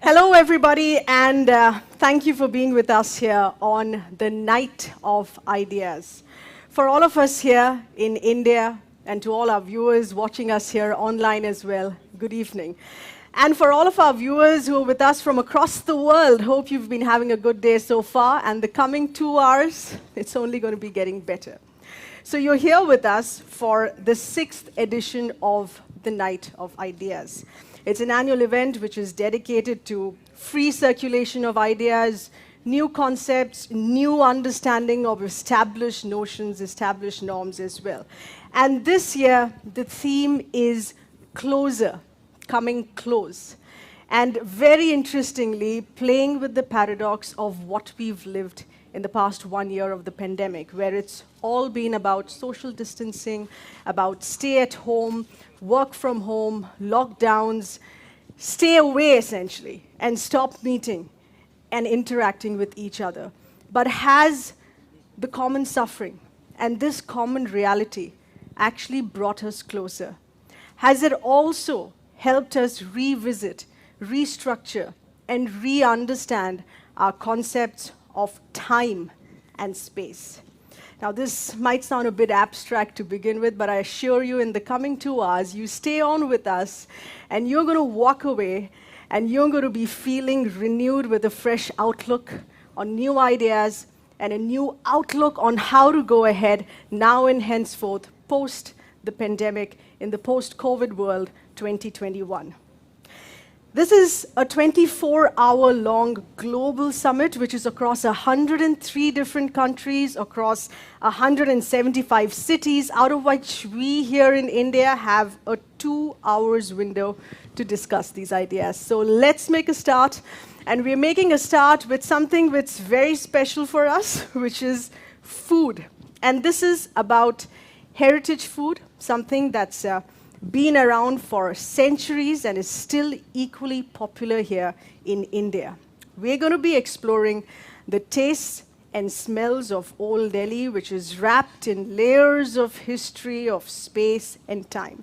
Hello, everybody, and thank you for being with us here on the Night of Ideas. For all of us here in India, and to all our viewers watching us here online as well, good evening. And for all of our viewers who are with us from across the world, hope you've been having a good day so far, and the coming 2 hours, it's only going to be getting better. So you're here with us for the 6th edition of the Night of Ideas. It's an annual event which is dedicated to free circulation of ideas, new concepts, new understanding of established notions, established norms as well. And this year, the theme is closer, coming close. And very interestingly, playing with the paradox of what we've lived in the past 1 year of the pandemic, where it's all been about social distancing, about stay at home, work from home, lockdowns, stay away essentially, and stop meeting and interacting with each other. But has the common suffering and this common reality actually brought us closer? Has it also helped us revisit, restructure, and re-understand our concepts of time and space? Now, this might sound a bit abstract to begin with, but I assure you in the coming 2 hours, you stay on with us, and you're going to walk away, and you're going to be feeling renewed with a fresh outlook on new ideas and a new outlook on how to go ahead now and henceforth, post the pandemic, in the post-COVID world 2021. This is a 24-hour-long global summit, which is across 103 different countries, across 175 cities, out of which we here in India have a 2 hours window to discuss these ideas. So let's make a start. And we're making a start with something that's very special for us, which is food. And this is about heritage food, something that's been around for centuries and is still equally popular here in India. We're going to be exploring the tastes and smells of Old Delhi, which is wrapped in layers of history, of space and time.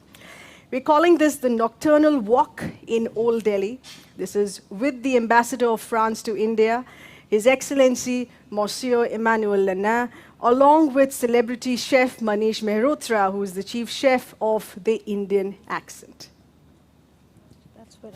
We're calling this the Nocturnal Walk in Old Delhi. This is with the Ambassador of France to India, His Excellency Monsieur Emmanuel Lenin, along with celebrity chef Manish Mehrotra, who is the chief chef of the Indian Accent. That's what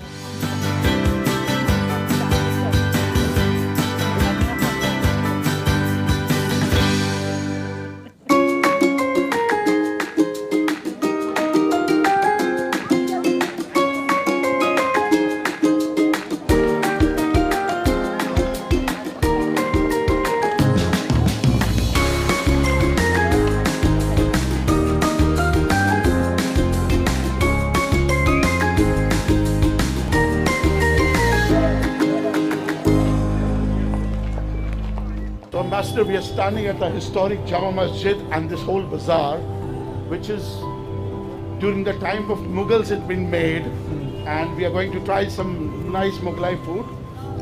Ambassador, we are standing at the historic Jama Masjid and this whole bazaar, which is during the time of Mughals it's been made, and we are going to try some nice Mughlai food.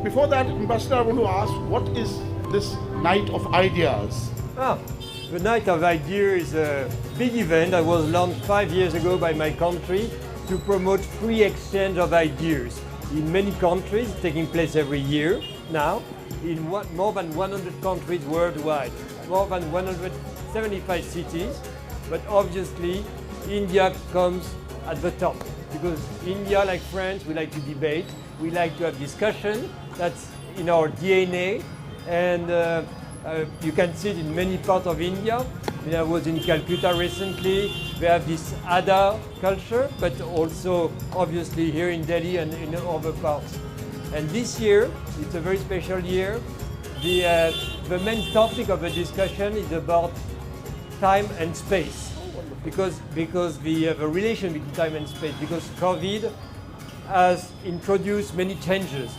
Before that, Ambassador, I want to ask, what is this Night of Ideas? The Night of Ideas is a big event that was launched 5 years ago by my country to promote free exchange of ideas. In many countries, taking place every year now, in more than 100 countries worldwide, more than 175 cities, but obviously India comes at the top, because India, like France, we like to debate, we like to have discussion, that's in our DNA, and you can see it in many parts of India. I was in Calcutta recently, we have this Ada culture, but also obviously here in Delhi and in other parts. And this year, it's a very special year. The main topic of the discussion is about time and space, because the relation between time and space, because COVID has introduced many changes.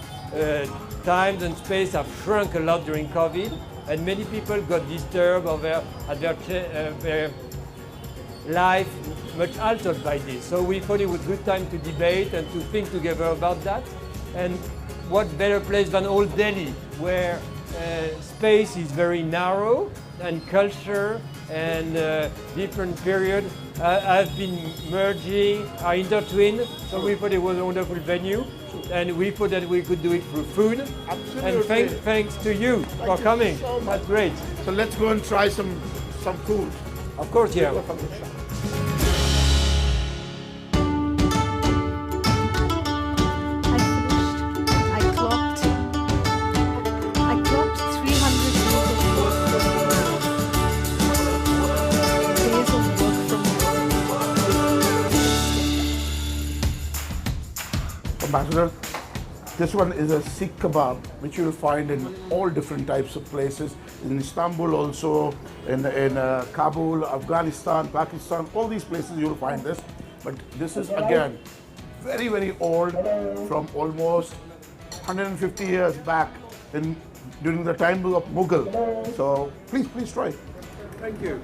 Time and space have shrunk a lot during COVID, and many people got disturbed or their life much altered by this. So we thought it was a good time to debate and to think together about that. And what better place than Old Delhi, where space is very narrow, and culture and different period have been merging, are intertwined. So we thought it was a wonderful venue, and we thought that we could do it through food. Absolutely. And thanks to you for coming. So That's great. So let's go and try some food. Of course, yeah. I clocked 300 days of work from home. Ambassador, this one is a Sikh kebab, which you will find in all different types of places. In Istanbul also, in Kabul, Afghanistan, Pakistan, all these places you will find this. But this is again very, very old, from almost 150 years back during the time of Mughal. So please try. Thank you.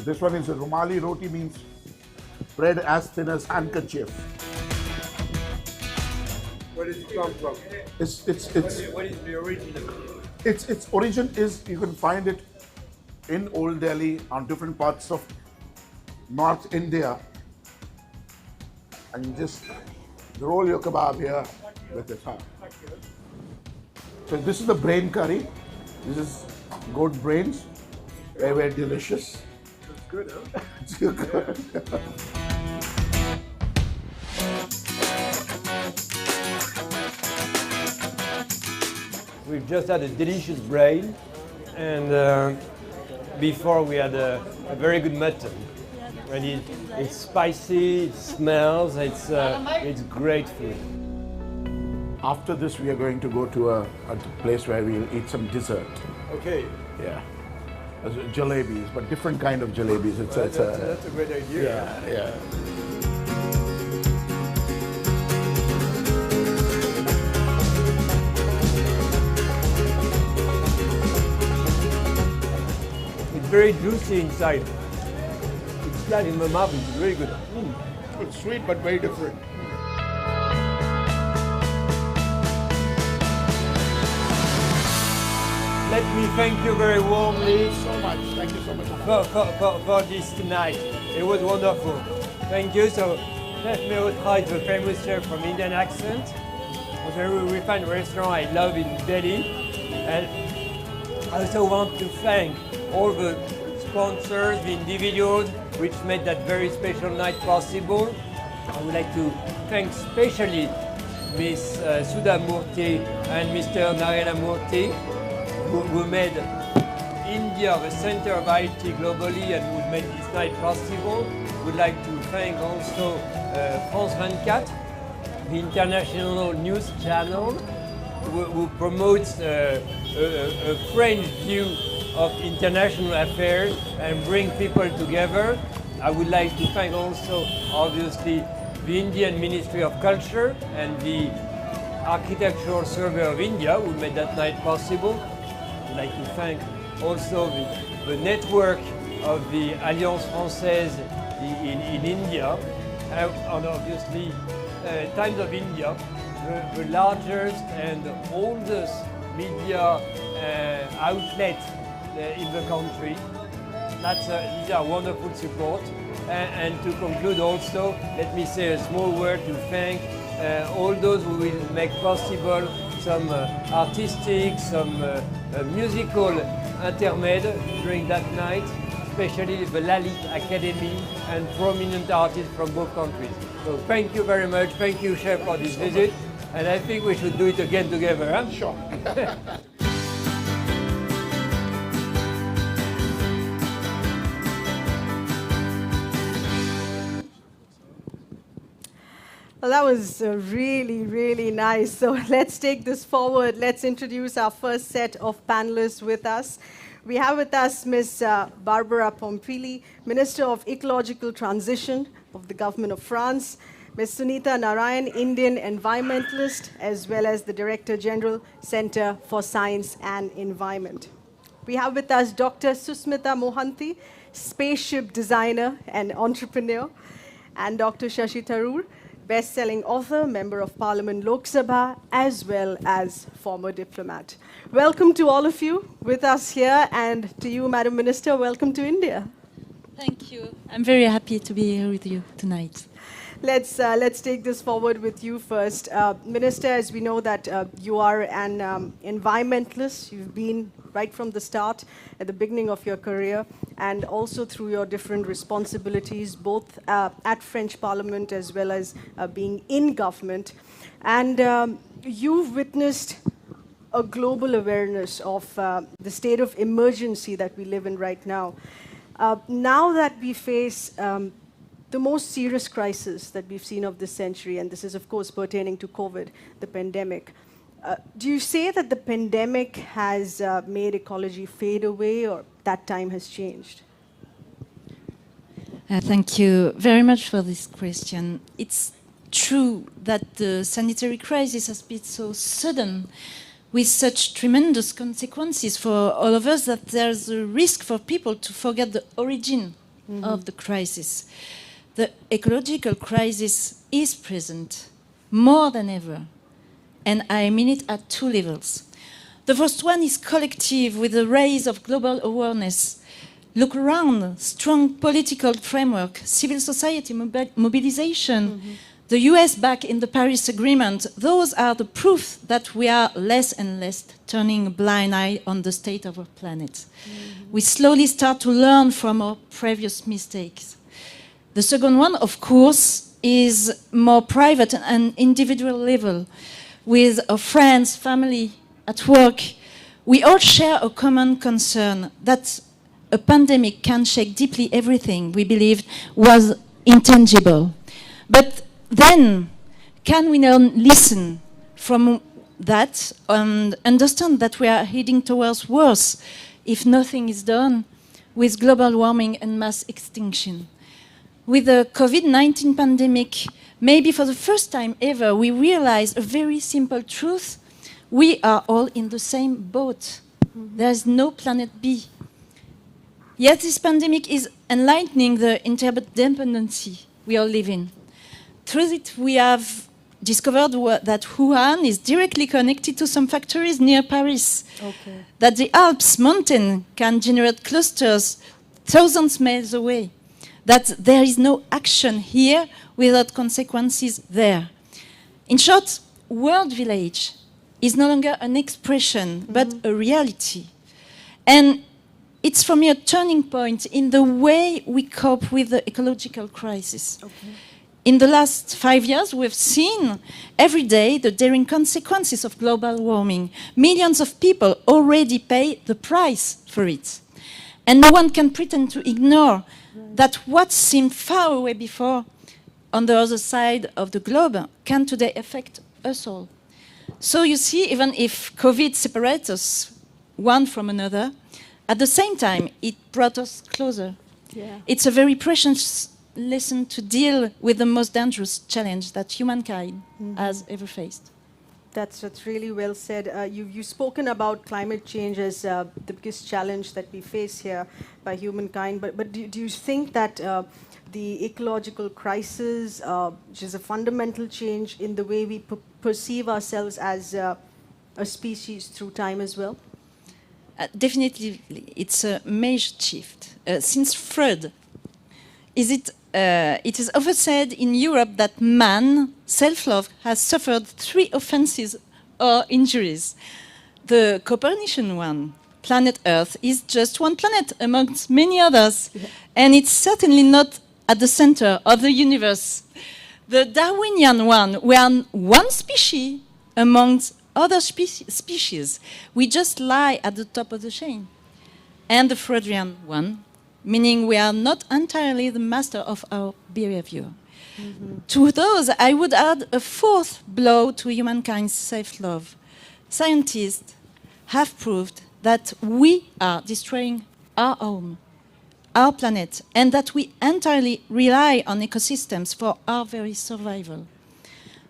This one is a Rumali roti, means bread as thin as handkerchief. Where does it come from? What is the origin? Its origin is, you can find it in Old Delhi, on different parts of North India, and you just roll your kebab here with it. Huh? So this is the brain curry. This is goat brains, very, very delicious. It's good, huh? It's good. We've just had a delicious brain, and before we had a very good mutton. And it's spicy, it smells, it's great food. After this, we are going to go to a place where we'll eat some dessert. Okay. Yeah. Jalebis, but different kind of jalebis. That's a great idea. Yeah. It's very juicy inside. It's flat in my mouth, it's very good. It's sweet, but very different. Let me thank you very warmly So much. Thank you so much. for this tonight. It was wonderful. Thank you. So, Chef Mehrotra is a famous chef from Indian accent. It's a very refined restaurant I love in Delhi. And I also want to thank all the sponsors, the individuals, which made that very special night possible. I would like to thank especially Miss Sudha Murthy and Mr. Narayana Murthy, who made India the center of IT globally and who made this night possible. Would like to thank also France 24, the international news channel, who promotes a French view of international affairs and bring people together. I would like to thank also, obviously, the Indian Ministry of Culture and the Architectural Survey of India, who made that night possible. I'd like to thank also the network of the Alliance Française in India, and obviously Times of India, the largest and oldest media outlet in the country. These are wonderful support. And to conclude also, let me say a small word to thank all those who will make possible some artistic, some musical intermede during that night, especially the Lalit Academy and prominent artists from both countries. So thank you very much. Thank you, Chef, for this visit. And I think we should do it again together. Huh? Sure. Well, that was really, really nice. So let's take this forward. Let's introduce our first set of panelists with us. We have with us Ms. Barbara Pompili, Minister of Ecological Transition of the Government of France, Ms. Sunita Narayan, Indian environmentalist, as well as the Director General, Center for Science and Environment. We have with us Dr. Susmita Mohanty, spaceship designer and entrepreneur, and Dr. Shashi Tharoor, best-selling author, member of Parliament Lok Sabha, as well as former diplomat. Welcome to all of you with us here, and to you, Madam Minister, welcome to India. Thank you. I'm very happy to be here with you tonight. Let's take this forward with you first. Minister, as we know that you are an environmentalist, you've been right from the start, at the beginning of your career, and also through your different responsibilities, both at French Parliament as well as being in government. And you've witnessed a global awareness of the state of emergency that we live in right now. Now that we face the most serious crisis that we've seen of this century, and this is of course pertaining to COVID, the pandemic. Do you say that the pandemic has made ecology fade away, or that time has changed? Thank you very much for this question. It's true that the sanitary crisis has been so sudden, with such tremendous consequences for all of us, that there's a risk for people to forget the origin of the crisis. The ecological crisis is present more than ever, and I mean it at two levels. The first one is collective, with the rise of global awareness. Look around, strong political framework, civil society mobilization, the US back in the Paris Agreement. Those are the proof that we are less and less turning a blind eye on the state of our planet. We slowly start to learn from our previous mistakes. The second one, of course, is more private and individual level. With our friends, family, at work, we all share a common concern that a pandemic can shake deeply everything we believed was intangible. But then, can we now listen from that and understand that we are heading towards worse if nothing is done with global warming and mass extinction? With the COVID-19 pandemic, maybe for the first time ever, we realize a very simple truth. We are all in the same boat. There is no planet B. Yet this pandemic is enlightening the interdependency we all live in. Through it, we have discovered that Wuhan is directly connected to some factories near Paris. That the Alps mountain can generate clusters thousands of miles away. That there is no action here without consequences there. In short, World Village is no longer an expression, but a reality. And it's for me a turning point in the way we cope with the ecological crisis. In the last 5 years, we've seen every day the daring consequences of global warming. Millions of people already pay the price for it. And no one can pretend to ignore that what seemed far away before, on the other side of the globe, can today affect us all. So you see, even if COVID separates us one from another, at the same time, it brought us closer. It's a very precious lesson to deal with the most dangerous challenge that humankind has ever faced. That's really well said. You've spoken about climate change as the biggest challenge that we face here by humankind. But do you think that the ecological crisis, which is a fundamental change in the way we perceive ourselves as a species through time as well? Definitely, it's a major shift. Since Freud, it is often said in Europe that man, self-love, has suffered 3 offenses or injuries. The Copernican one, planet Earth, is just one planet amongst many others, and it's certainly not at the center of the universe. The Darwinian one, we are one species amongst other species. We just lie at the top of the chain. And the Freudian one, meaning we are not entirely the master of our behavior. To those, I would add a 4th blow to humankind's self-love. Scientists have proved that we are destroying our home, our planet, and that we entirely rely on ecosystems for our very survival.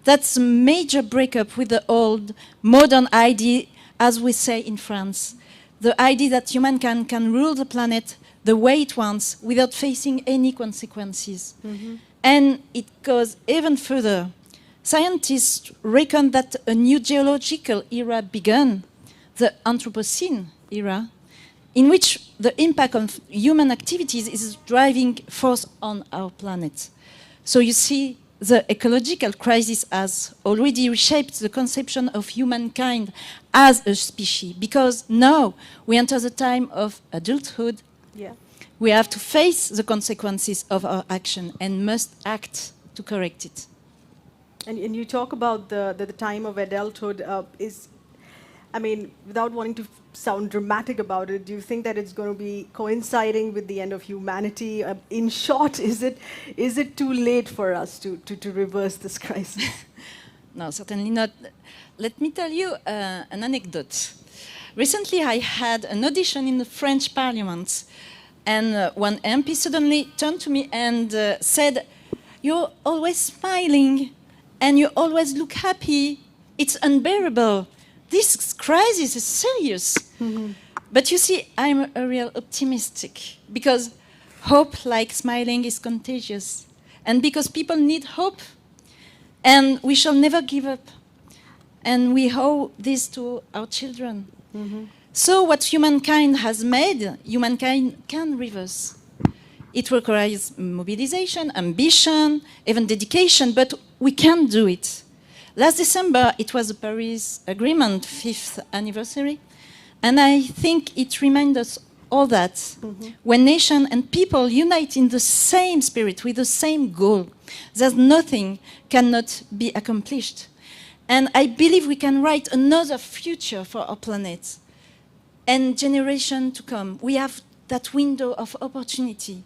That's a major breakup with the old modern idea, as we say in France, the idea that humankind can rule the planet the way it wants without facing any consequences. And it goes even further. Scientists reckon that a new geological era began, the Anthropocene era, in which the impact of human activities is driving force on our planet. So you see, the ecological crisis has already reshaped the conception of humankind as a species, because now we enter the time of adulthood. Yeah. We have to face the consequences of our action and must act to correct it. And you talk about the time of adulthood. I mean, without wanting to sound dramatic about it, do you think that it's going to be coinciding with the end of humanity? In short, is it too late for us to reverse this crisis? No, certainly not. Let me tell you an anecdote. Recently, I had an audition in the French Parliament, and one MP suddenly turned to me and said, "You're always smiling, and you always look happy. It's unbearable. This crisis is serious." But you see, I'm a real optimistic, because hope, like smiling, is contagious. And because people need hope, and we shall never give up. And we owe this to our children. So what humankind has made, humankind can reverse. It requires mobilization, ambition, even dedication, but we can do it. Last December, it was the Paris Agreement 5th anniversary, and I think it reminds us all that when nation and people unite in the same spirit, with the same goal, there's nothing cannot be accomplished. And I believe we can write another future for our planet and generation to come. We have that window of opportunity.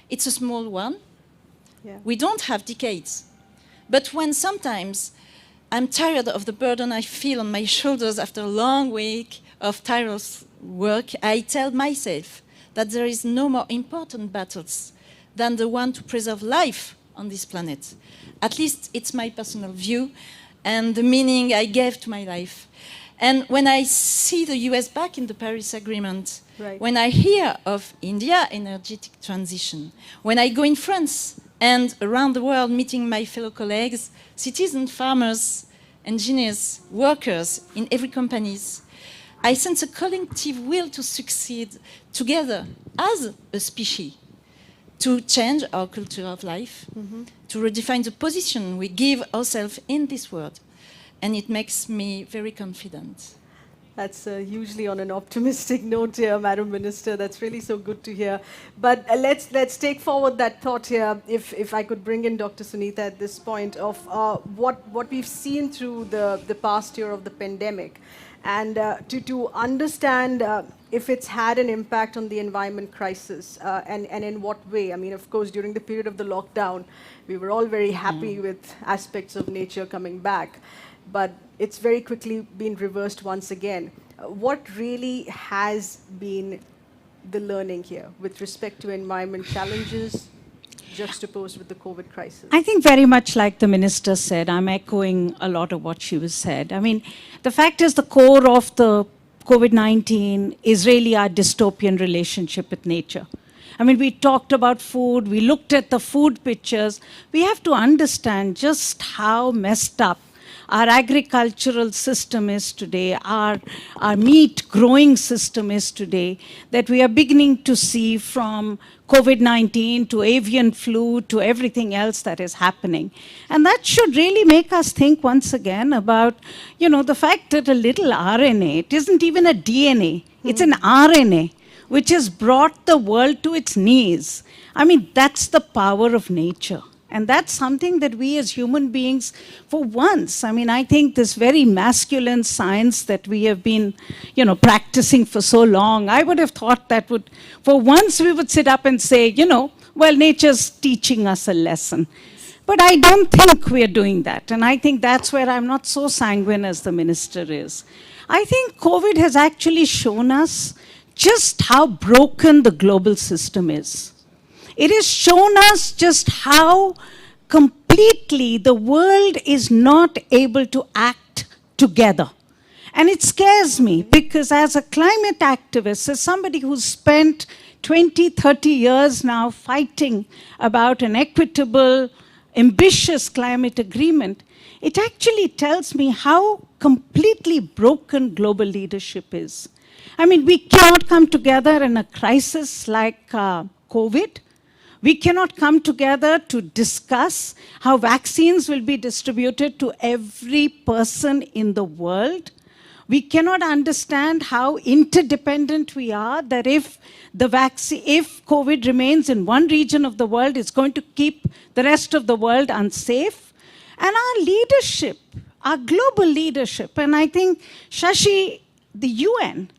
It's a small one. Yeah. We don't have decades. But when sometimes I'm tired of the burden I feel on my shoulders after a long week of tireless work, I tell myself that there is no more important battles than the one to preserve life on this planet. At least it's my personal view and the meaning I gave to my life. And when I see the US back in the Paris Agreement, Right. when I hear of India energetic transition, when I go in France and around the world meeting my fellow colleagues, citizens, farmers, engineers, workers in every companies, I sense a collective will to succeed together as a species, to change our culture of life, to redefine the position we give ourselves in this world. And it makes me very confident. That's usually on an optimistic note here, Madam Minister. That's really so good to hear. But let's take forward that thought here. If I could bring in Dr. Sunita at this point of what we've seen through the past year of the pandemic, and to understand if it's had an impact on the environment crisis, and in what way. I mean, of course, during the period of the lockdown, we were all very happy with aspects of nature coming back. But it's very quickly been reversed once again. What really has been the learning here with respect to environment challenges juxtaposed with the COVID crisis? I think very much like the minister said, I'm echoing a lot of what she was said. I mean, the fact is the core of the COVID-19 is really our dystopian relationship with nature. I mean, we talked about food, we looked at the food pictures. We have to understand just how messed up our agricultural system is today, our meat growing system is today, that we are beginning to see from COVID-19 to avian flu to everything else that is happening. And that should really make us think once again about, the fact that a little RNA, it isn't even a DNA, it's an RNA, which has brought the world to its knees. I mean, that's the power of nature. And that's something that we as human beings, for once, I mean, I think this very masculine science that we have been, practicing for so long, I would have thought that for once we would sit up and say, well, nature's teaching us a lesson. But I don't think we're doing that. And I think that's where I'm not so sanguine as the minister is. I think COVID has actually shown us just how broken the global system is. It has shown us just how completely the world is not able to act together. And it scares me because as a climate activist, as somebody who's spent 20, 30 years now fighting about an equitable, ambitious climate agreement, it actually tells me how completely broken global leadership is. I mean, we cannot come together in a crisis like COVID. We cannot come together to discuss how vaccines will be distributed to every person in the world. We cannot understand how interdependent we are, that if COVID remains in one region of the world, it's going to keep the rest of the world unsafe. And our leadership, our global leadership, and I think, Shashi, the UN,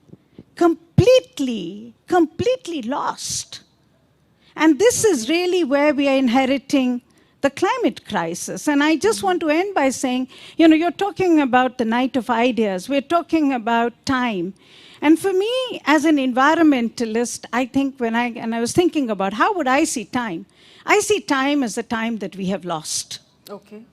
completely lost. And this is really where we are inheriting the climate crisis. And I just want to end by saying, you're talking about the night of ideas. We're talking about time. And for me, as an environmentalist, I think I was thinking about how would I see time? I see time as the time that we have lost. Okay.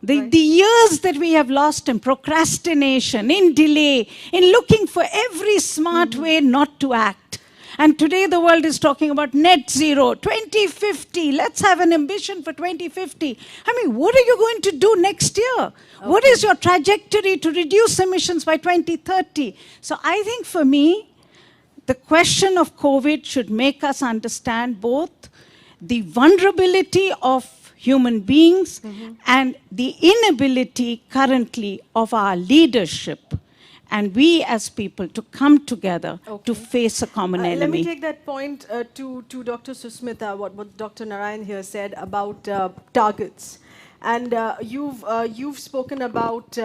The years that we have lost in procrastination, in delay, in looking for every smart way not to act. And today the world is talking about net zero, 2050. Let's have an ambition for 2050. I mean, what are you going to do next year? Okay. What is your trajectory to reduce emissions by 2030? So I think for me, the question of COVID should make us understand both the vulnerability of human beings and the inability currently of our leadership and we as people to come together to face a common enemy. Let me take that point to Dr. Susmita, what Dr. Narayan here said about targets. And you've spoken about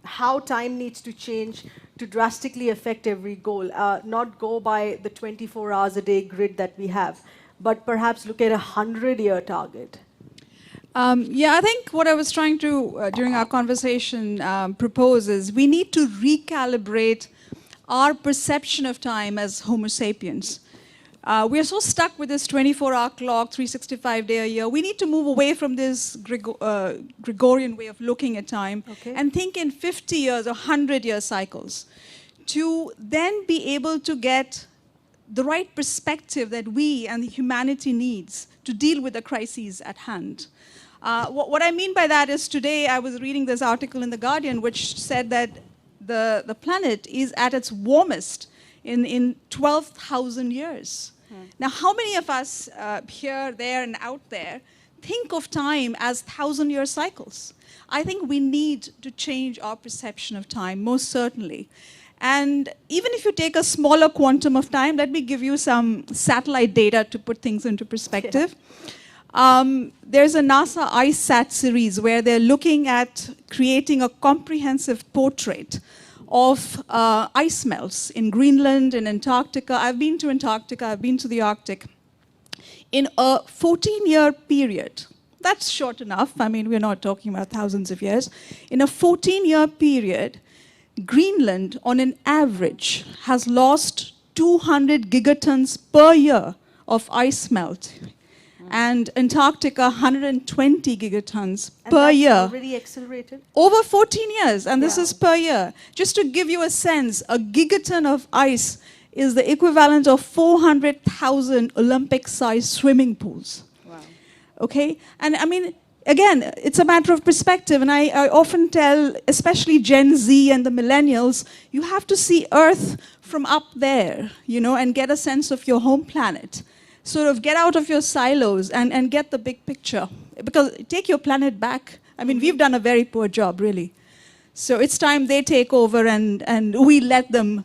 how time needs to change to drastically affect every goal, not go by the 24 hours a day grid that we have, but perhaps look at a 100-year target. I think what I was trying to, during our conversation, propose is we need to recalibrate our perception of time as Homo sapiens. We are so stuck with this 24-hour clock, 365-day a year. We need to move away from this Gregorian way of looking at time and think in 50 years or 100-year cycles to then be able to get the right perspective that we and humanity needs to deal with the crises at hand. What I mean by that is today I was reading this article in The Guardian which said that the planet is at its warmest in 12,000 years. Now, how many of us here, there, and out there think of time as 1,000-year cycles? I think we need to change our perception of time, most certainly. And even if you take a smaller quantum of time, let me give you some satellite data to put things into perspective. There's a NASA ICESat series where they're looking at creating a comprehensive portrait of ice melts in Greenland and Antarctica. I've been to Antarctica, I've been to the Arctic. In a 14-year period, that's short enough, I mean, we're not talking about thousands of years. In a 14-year period, Greenland, on an average, has lost 200 gigatons per year of ice melt. And Antarctica, 120 gigatons per year. Already accelerated? Over 14 years, and this is per year. Just to give you a sense, a gigaton of ice is the equivalent of 400,000 Olympic-sized swimming pools. Wow. Okay? And I mean, again, it's a matter of perspective, and I often tell, especially Gen Z and the millennials, you have to see Earth from up there, and get a sense of your home planet. Sort of get out of your silos and get the big picture. Because take your planet back. I mean, we've done a very poor job, really. So it's time they take over and we let them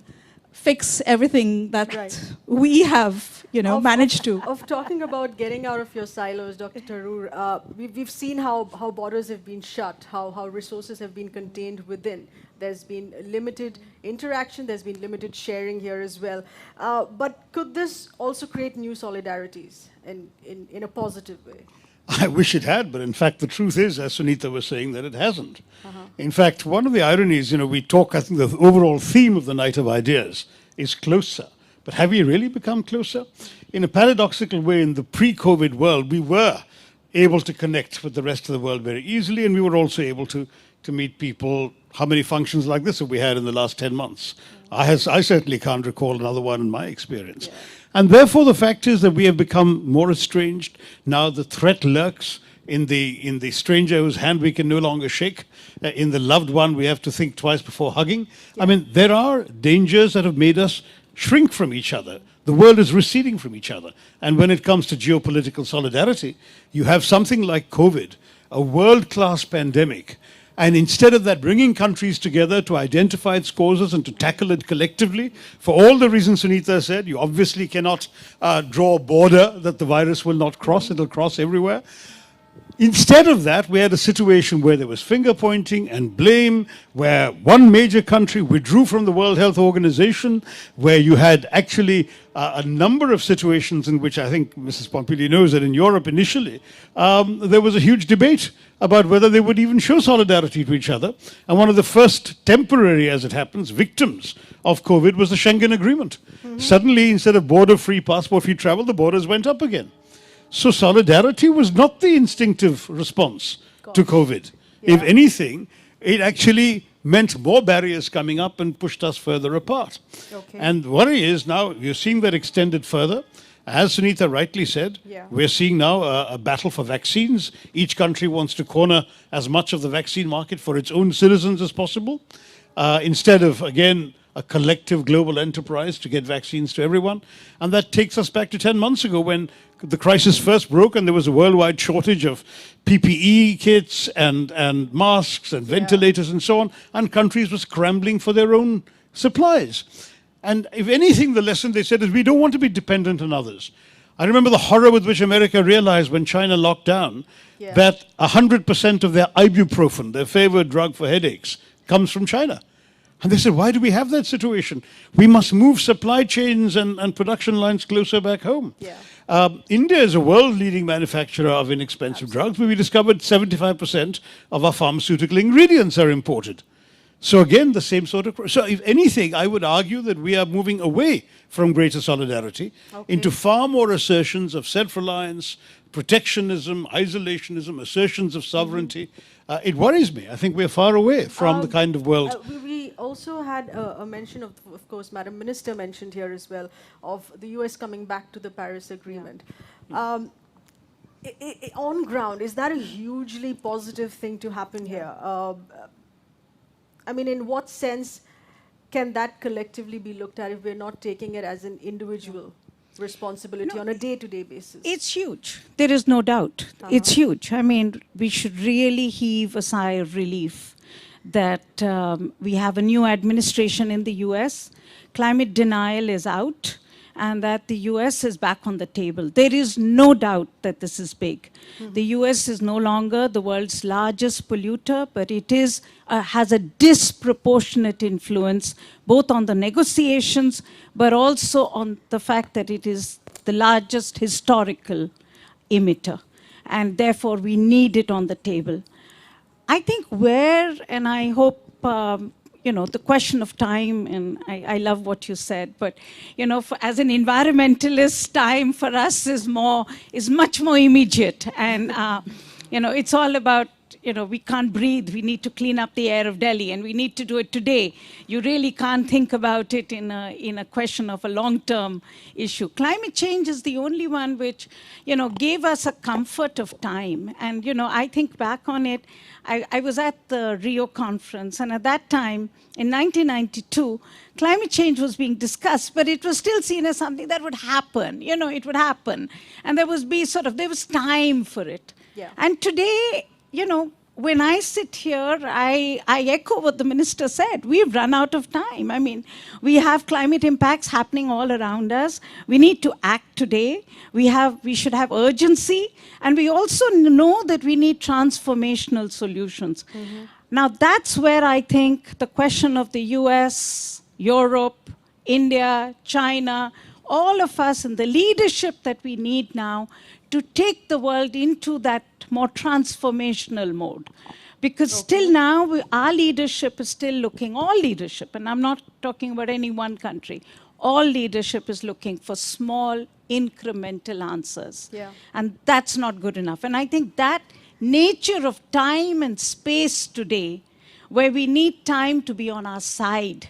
fix everything that we have, managed to. Of talking about getting out of your silos, Dr. Tharoor, we've seen how borders have been shut, how resources have been contained within. There's been limited interaction, there's been limited sharing here as well. But could this also create new solidarities in a positive way? I wish it had, but in fact the truth is, as Sunita was saying, that it hasn't. In fact, one of the ironies, we talk, I think the overall theme of the Night of Ideas is closer. But have we really become closer? In a paradoxical way, in the pre-COVID world, we were able to connect with the rest of the world very easily, and we were also able to to meet people. How many functions like this have we had in the last 10 months? I certainly can't recall another one in my experience. Yeah. And therefore, the fact is that we have become more estranged. Now the threat lurks in the stranger whose hand we can no longer shake. In the loved one, we have to think twice before hugging. I mean, there are dangers that have made us shrink from each other. The world is receding from each other. And when it comes to geopolitical solidarity, you have something like COVID, a world-class pandemic. And instead of that, bringing countries together to identify its causes and to tackle it collectively, for all the reasons Sunita said, you obviously cannot draw a border that the virus will not cross. It'll cross everywhere. Instead of that, we had a situation where there was finger pointing and blame, where one major country withdrew from the World Health Organization, where you had actually a number of situations in which I think Mrs. Pompili knows that in Europe initially, there was a huge debate about whether they would even show solidarity to each other. And one of the first temporary, as it happens, victims of COVID was the Schengen Agreement. Suddenly, instead of border-free, passport-free travel, the borders went up again. So solidarity was not the instinctive response to COVID. Yeah. If anything, it actually meant more barriers coming up and pushed us further apart. Okay. And the worry is now you're seeing that extended further. As Sunita rightly said, Yeah. we're seeing now a battle for vaccines. Each country wants to corner as much of the vaccine market for its own citizens as possible, instead of, again, a collective global enterprise to get vaccines to everyone. And that takes us back to 10 months ago when the crisis first broke and there was a worldwide shortage of PPE kits and masks and ventilators and so on, and countries were scrambling for their own supplies. And if anything, the lesson they said is we don't want to be dependent on others. I remember the horror with which America realized when China locked down that 100% of their ibuprofen, their favorite drug for headaches, comes from China. And they said, why do we have that situation? We must move supply chains and production lines closer back home. Yeah. India is a world-leading manufacturer of inexpensive drugs, but we discovered 75% of our pharmaceutical ingredients are imported. So again, the same sort of... So if anything, I would argue that we are moving away from greater solidarity into far more assertions of self-reliance, protectionism, isolationism, assertions of sovereignty. It worries me. I think we're far away from the kind of world... We also had a mention of course, Madam Minister mentioned here as well, of the US coming back to the Paris Agreement. On ground, is that a hugely positive thing to happen here? I mean, in what sense can that collectively be looked at if we're not taking it as an individual responsibility on a day-to-day basis? It's huge. There is no doubt. It's huge. I mean, we should really heave a sigh of relief that we have a new administration in the US. Climate denial is out, and that the US is back on the table. There is no doubt that this is big. The US is no longer the world's largest polluter, but it is has a disproportionate influence both on the negotiations, but also on the fact that it is the largest historical emitter. And therefore, we need it on the table. I think and I hope, the question of time, and I love what you said, but, as an environmentalist, time for us is much more immediate. And, it's all about, we can't breathe. We need to clean up the air of Delhi, and we need to do it today. You really can't think about it in a question of a long-term issue. Climate change is the only one which, gave us a comfort of time. And, I think back on it, I was at the Rio conference, and at that time, in 1992, climate change was being discussed, but it was still seen as something that would happen. It would happen. And there was time for it. Yeah. And today, when I sit here, I echo what the minister said. We've run out of time. I mean, we have climate impacts happening all around us. We need to act today. We should have urgency. And we also know that we need transformational solutions. Now, that's where I think the question of the US, Europe, India, China, all of us and the leadership that we need now to take the world into that more transformational mode. Because still now, our leadership is still looking, all leadership, and I'm not talking about any one country, all leadership is looking for small, incremental answers. Yeah. And that's not good enough. And I think that nature of time and space today where we need time to be on our side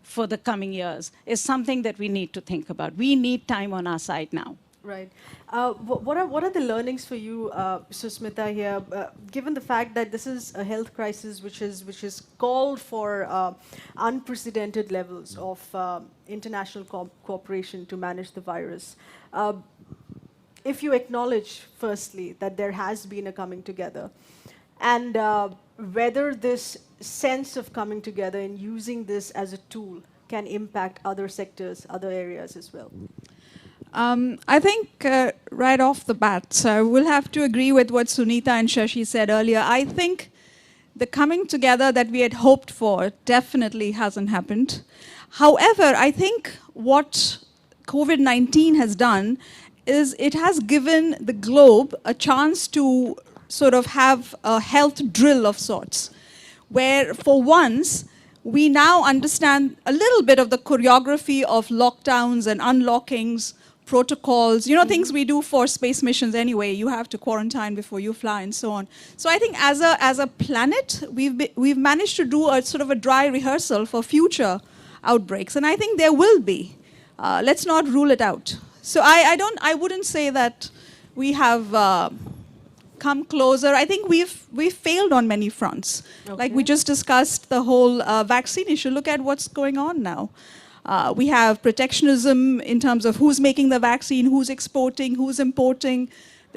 for the coming years, is something that we need to think about. We need time on our side now. Right. What are the learnings for you, Susmita, here, given the fact that this is a health crisis which is called for unprecedented levels of international cooperation to manage the virus? If you acknowledge, firstly, that there has been a coming together, and whether this sense of coming together and using this as a tool can impact other sectors, other areas as well. I think right off the bat, so we'll have to agree with what Sunita and Shashi said earlier. I think the coming together that we had hoped for definitely hasn't happened. However, I think what COVID-19 has done is it has given the globe a chance to sort of have a health drill of sorts, where for once, we now understand a little bit of the choreography of lockdowns and unlockings, protocols, things we do for space missions anyway. You have to quarantine before you fly and so on. So I think as a planet, we've managed to do a sort of a dry rehearsal for future outbreaks, and I think there will be. Let's not rule it out. So I wouldn't say that we have come closer. I think we've failed on many fronts. Okay. Like we just discussed the whole vaccine issue. Look at what's going on now. We have protectionism in terms of who's making the vaccine, who's exporting, who's importing.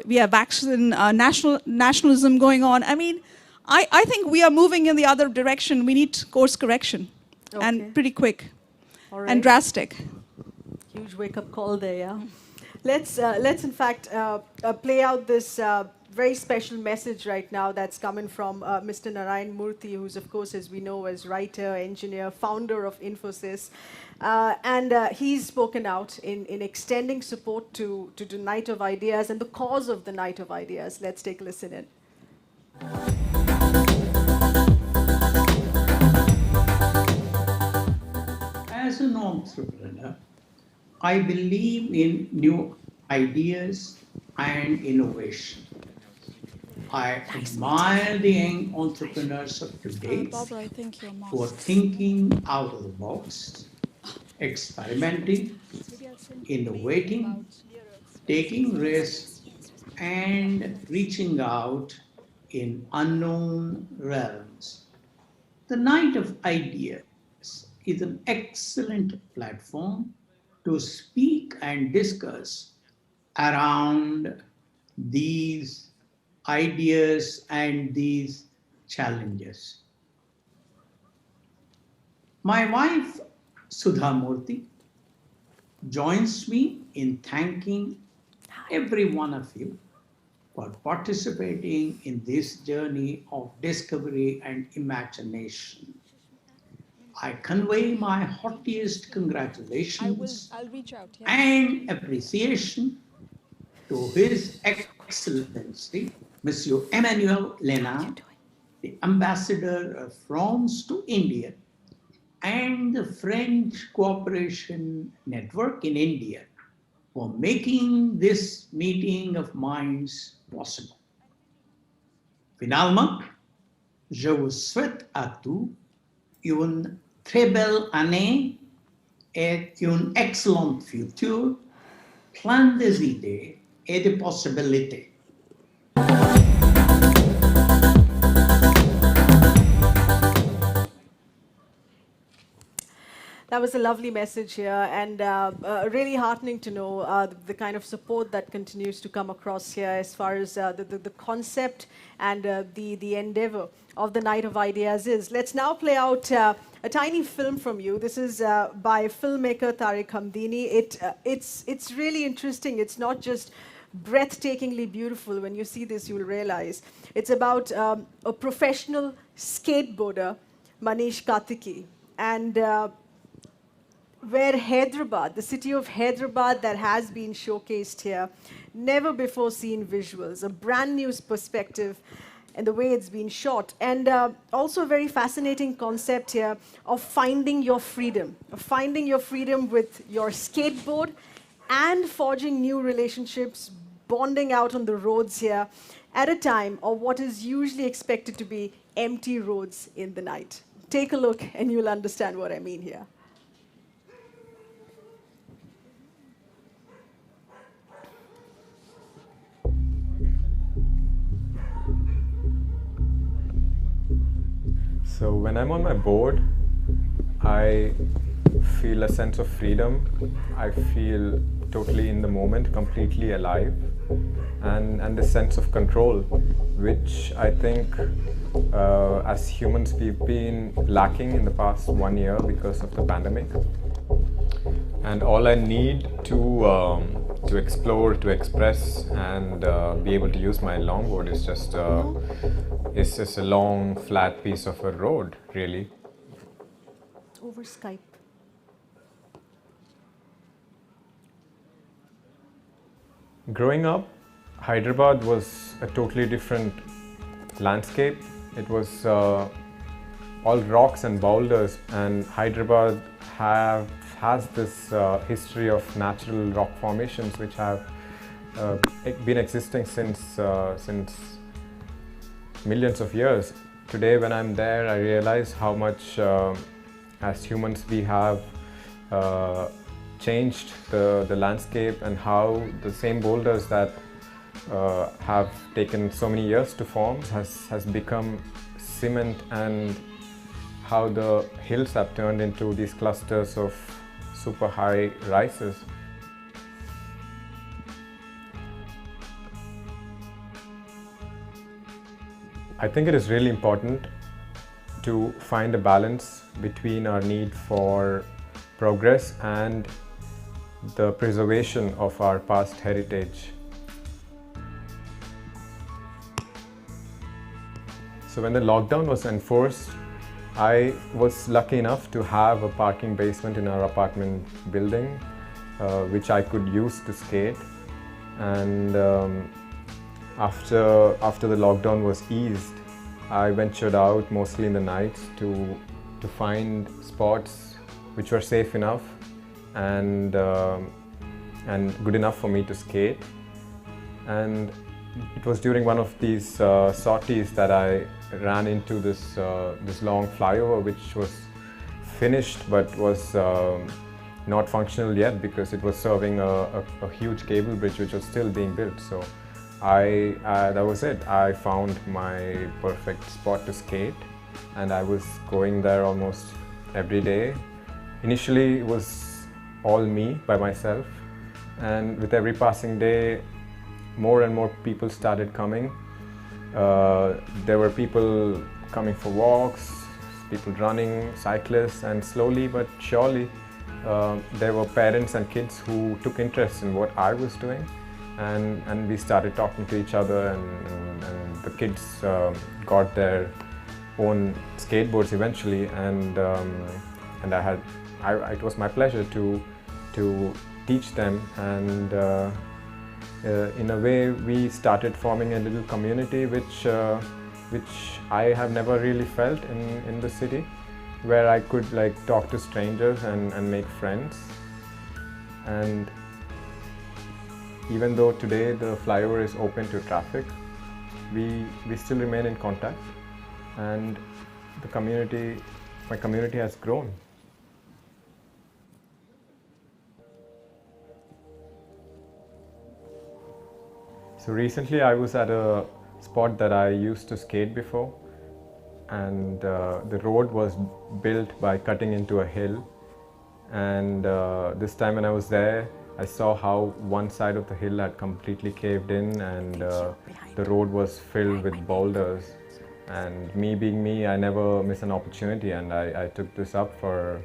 We have vaccine nationalism going on. I mean, I think we are moving in the other direction. We need course correction, and pretty quick, and drastic. Huge wake-up call there, yeah. Let's in fact play out this very special message right now that's coming from Mr. Narayana Murthy, who's, of course, as we know, as writer, engineer, founder of Infosys. And he's spoken out in extending support to the Night of Ideas and the cause of the Night of Ideas. Let's take a listen in. As an entrepreneur, I believe in new ideas and innovation. I admire the young entrepreneurs of today who are thinking out of the box, experimenting, innovating, taking risks, and reaching out in unknown realms. The Night of Ideas is an excellent platform to speak and discuss around these ideas and these challenges. My wife, Sudha Murthy, joins me in thanking every one of you for participating in this journey of discovery and imagination. I convey my heartiest congratulations and appreciation to His Excellency, Monsieur Emmanuel Lénard, the Ambassador of France to India, and the French Cooperation Network in India for making this meeting of minds possible. Finalement, je vous souhaite à tous une très belle année et un excellent futur, plein des idées et de possibilités. That was a lovely message here, and really heartening to know the kind of support that continues to come across here as far as the concept and the endeavor of the Night of Ideas is. Let's now play out a tiny film from you. This is by filmmaker Tariq Hamdini. It's really interesting. It's not just breathtakingly beautiful. When you see this, you'll realize. It's about a professional skateboarder, Manish Karthiki, and where Hyderabad, the city of Hyderabad that has been showcased here, never before seen visuals, a brand new perspective and the way it's been shot. And also a very fascinating concept here of finding your freedom with your skateboard and forging new relationships bonding out on the roads here at a time of what is usually expected to be empty roads in the night. Take a look and you'll understand what I mean here. So when I'm on my board, I feel a sense of freedom. I feel totally in the moment, completely alive, and the sense of control, which I think as humans we've been lacking in the past 1 year because of the pandemic. And all I need to explore, to express, and be able to use my longboard is just a long, flat piece of a road, really. Over Skype. Growing up, Hyderabad was a totally different landscape. It was all rocks and boulders, and Hyderabad has this history of natural rock formations which have been existing since millions of years. Today when I'm there, I realize how much as humans we have changed the landscape, and how the same boulders that have taken so many years to form has become cement, and how the hills have turned into these clusters of super high rises. I think it is really important to find a balance between our need for progress and the preservation of our past heritage. So when the lockdown was enforced, I was lucky enough to have a parking basement in our apartment building, which I could use to skate. And after the lockdown was eased, I ventured out mostly in the night to find spots which were safe enough and good enough for me to skate. And it was during one of these sorties that I ran into this long flyover, which was finished but was not functional yet because it was serving a huge cable bridge which was still being built. So that was it. I found my perfect spot to skate, and I was going there almost every day. Initially it was all me by myself, and with every passing day more and more people started coming. There were people coming for walks, people running, cyclists, and slowly but surely there were parents and kids who took interest in what I was doing, and we started talking to each other, and the kids got their own skateboards eventually, and it was my pleasure to teach them, and in a way we started forming a little community which I have never really felt in the city, where I could talk to strangers and make friends. And even though today the flyover is open to traffic, we still remain in contact, and my community has grown. So recently I was at a spot that I used to skate before, and the road was built by cutting into a hill, and this time when I was there, I saw how one side of the hill had completely caved in, and the road was filled with boulders. And me being me, I never miss an opportunity, and I took this up for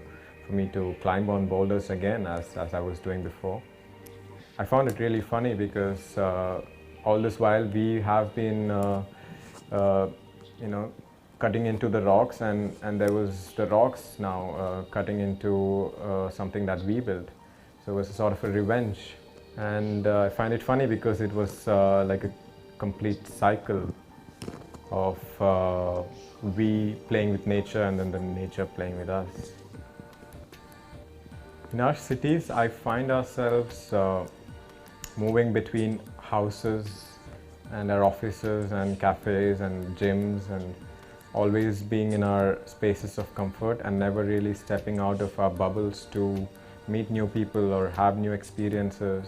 me to climb on boulders again as I was doing before. I found it really funny because all this while we have been cutting into the rocks, and there was the rocks now cutting into something that we built. So it was a sort of a revenge, and I find it funny because it was like a complete cycle of we playing with nature and then the nature playing with us. In our cities, I find ourselves moving between houses and our offices and cafes and gyms, and always being in our spaces of comfort and never really stepping out of our bubbles to meet new people or have new experiences,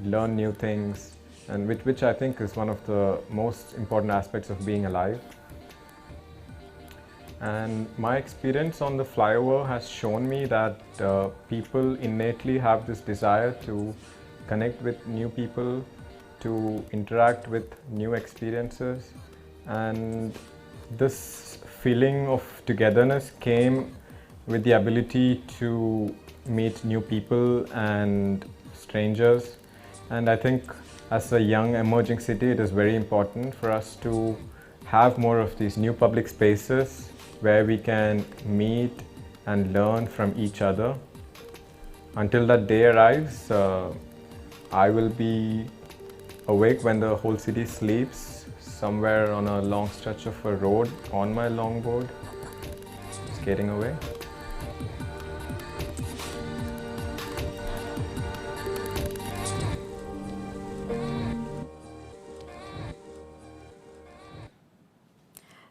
learn new things, and which I think is one of the most important aspects of being alive. And my experience on the flyover has shown me that people innately have this desire to connect with new people, to interact with new experiences, and this feeling of togetherness came with the ability to meet new people and strangers. And I think as a young emerging city, it is very important for us to have more of these new public spaces where we can meet and learn from each other. Until that day arrives, I will be awake when the whole city sleeps, somewhere on a long stretch of a road on my longboard, skating away.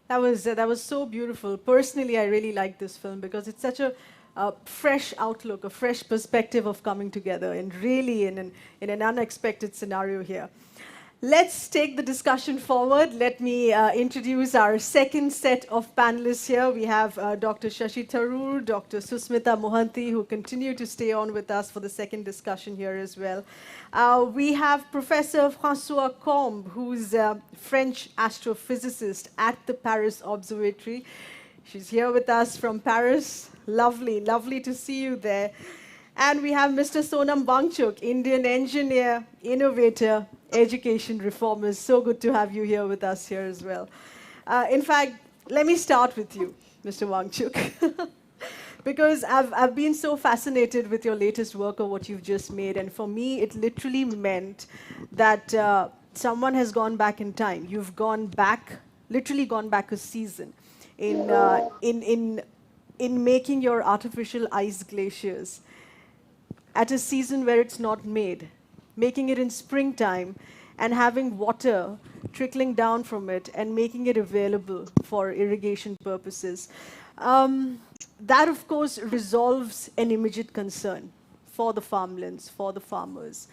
That was so beautiful. Personally, I really like this film because it's such a fresh outlook, a fresh perspective of coming together, and really in an unexpected scenario here. Let's take the discussion forward. Let me introduce our second set of panelists here. We have Dr. Shashi Tharoor, Dr. Susmita Mohanty, who continue to stay on with us for the second discussion here as well. We have Professor François Combe, who's a French astrophysicist at the Paris Observatory. She's here with us from Paris. Lovely, lovely to see you there. And we have Mr. Sonam Wangchuk, Indian engineer, innovator, education reformers. So good to have you here with us here as well. In fact, let me start with you, Mr. Wangchuk, because I've been so fascinated with your latest work or what you've just made. And for me, it literally meant that someone has gone back in time. You've gone back, literally gone back a season in making your artificial ice glaciers at a season where it's not made, making it in springtime and having water trickling down from it and making it available for irrigation purposes. That, of course, resolves an immediate concern for the farmlands, for the farmers.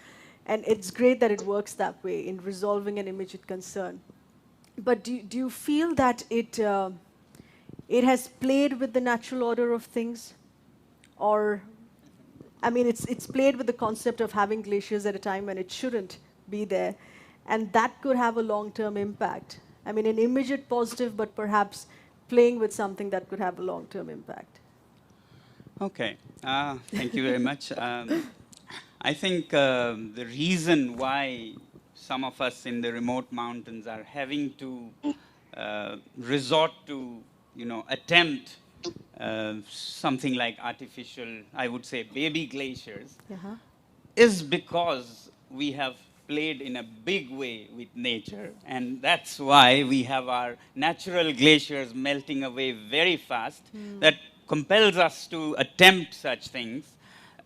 And it's great that it works that way in resolving an immediate concern. But do you feel that it has played with the natural order of things? Or, I mean, it's played with the concept of having glaciers at a time when it shouldn't be there. And that could have a long-term impact. I mean, an immediate positive, but perhaps playing with something that could have a long-term impact. Okay, thank you very much. I think the reason why some of us in the remote mountains are having to resort to, attempt something like artificial, I would say, baby glaciers, is because we have played in a big way with nature, and that's why we have our natural glaciers melting away very fast. That compels us to attempt such things.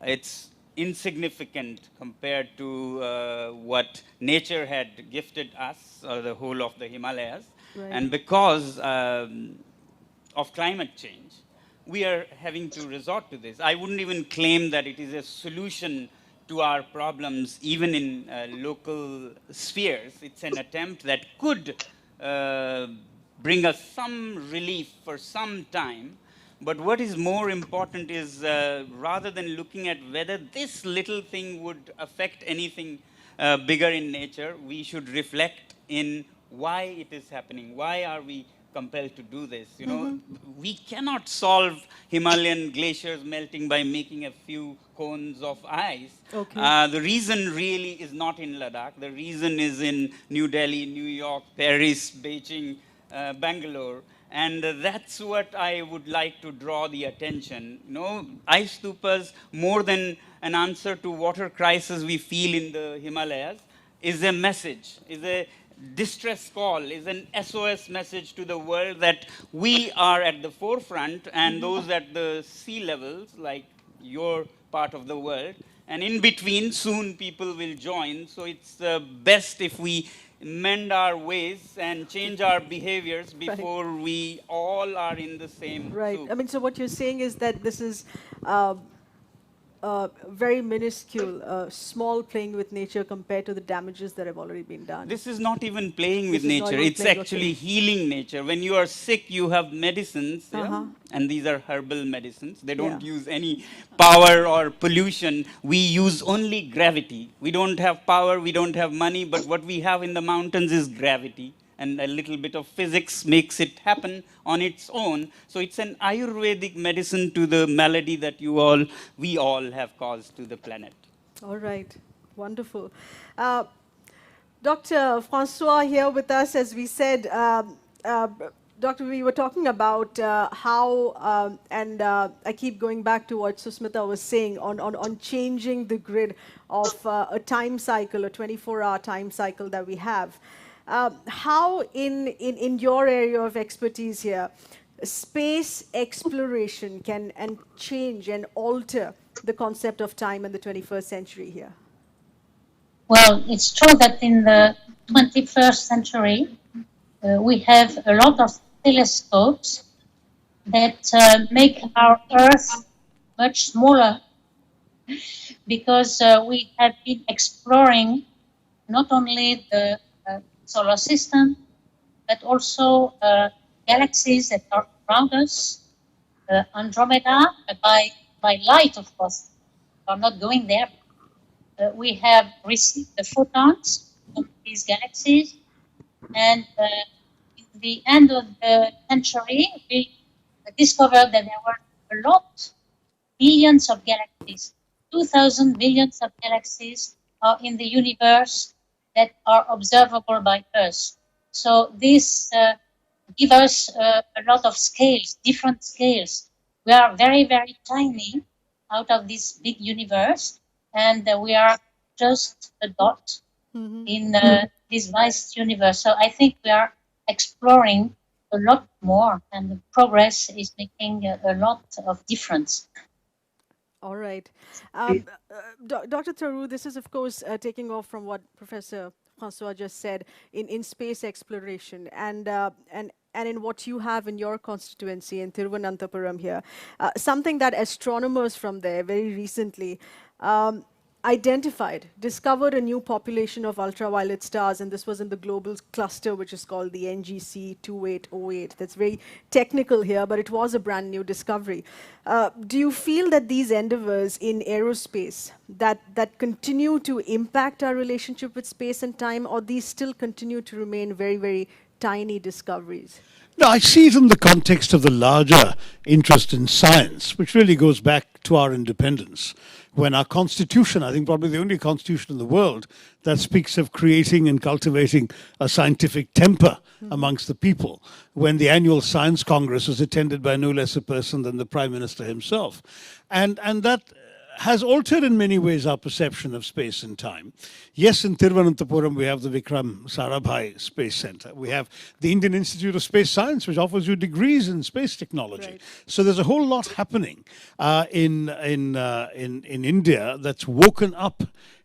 It's insignificant compared to what nature had gifted us, or the whole of the Himalayas. Right. And because of climate change, we are having to resort to this. I wouldn't even claim that it is a solution to our problems, even in local spheres. It's an attempt that could bring us some relief for some time. But what is more important is rather than looking at whether this little thing would affect anything bigger in nature, we should reflect in why it is happening. Why are we compelled to do this? We cannot solve Himalayan glaciers melting by making a few cones of ice. Okay. The reason really is not in Ladakh. The reason is in New Delhi, New York, Paris, Beijing, Bangalore. And that's what I would like to draw the attention. Ice stupas, more than an answer to water crisis we feel in the Himalayas, is a message, is a distress call, is an SOS message to the world that we are at the forefront, and those at the sea levels, like your part of the world, and in between soon people will join. So it's best if we mend our ways and change our behaviors before we all are in the same Right. soup. I mean, so what you're saying is that this is very minuscule, small playing with nature compared to the damages that have already been done. This is not even playing with This is not nature. even It's playing, actually okay. healing nature. When you are sick, you have medicines, yeah? And these are herbal medicines. They don't use any power or pollution. We use only gravity. We don't have power, we don't have money, but what we have in the mountains is gravity. And a little bit of physics makes it happen on its own. So it's an Ayurvedic medicine to the malady that we all have caused to the planet. All right. Wonderful. Dr. Francois here with us, as we said, Doctor, we were talking about how, and I keep going back to what Susmita was saying on changing the grid of a time cycle, a 24-hour time cycle that we have. How in your area of expertise here, space exploration can and change and alter the concept of time in the 21st century here? Well, it's true that in the 21st century, we have a lot of telescopes that make our Earth much smaller because we have been exploring not only the solar system, but also galaxies that are around us. Andromeda, by light, of course, are not going there. We have received the photons of these galaxies, and in the end of the century, we discovered that there were a lot, billions of galaxies, 2,000 billions of galaxies are in the universe that are observable by us. So this gives us a lot of scales, different scales. We are very, very tiny out of this big universe, and we are just a dot in this vast universe. So I think we are exploring a lot more, and the progress is making a lot of difference. All right. Dr. Tharoor, this is, of course, taking off from what Professor Francois just said in space exploration and in what you have in your constituency in Thiruvananthapuram here. Something that astronomers from there very recently discovered a new population of ultraviolet stars, and this was in the global cluster, which is called the NGC 2808. That's very technical here, but it was a brand new discovery. Do you feel that these endeavors in aerospace that continue to impact our relationship with space and time, or these still continue to remain very, very tiny discoveries? No, I see it in the context of the larger interest in science, which really goes back to our independence. When our constitution, I think probably the only constitution in the world that speaks of creating and cultivating a scientific temper amongst the people, when the annual science congress was attended by no less a person than the Prime Minister himself. And that has altered in many ways our perception of space and time. Yes, in Thiruvananthapuram we have the Vikram Sarabhai Space Center. We have the Indian Institute of Space Science, which offers you degrees in space technology. Right. So there's a whole lot happening in India that's woken up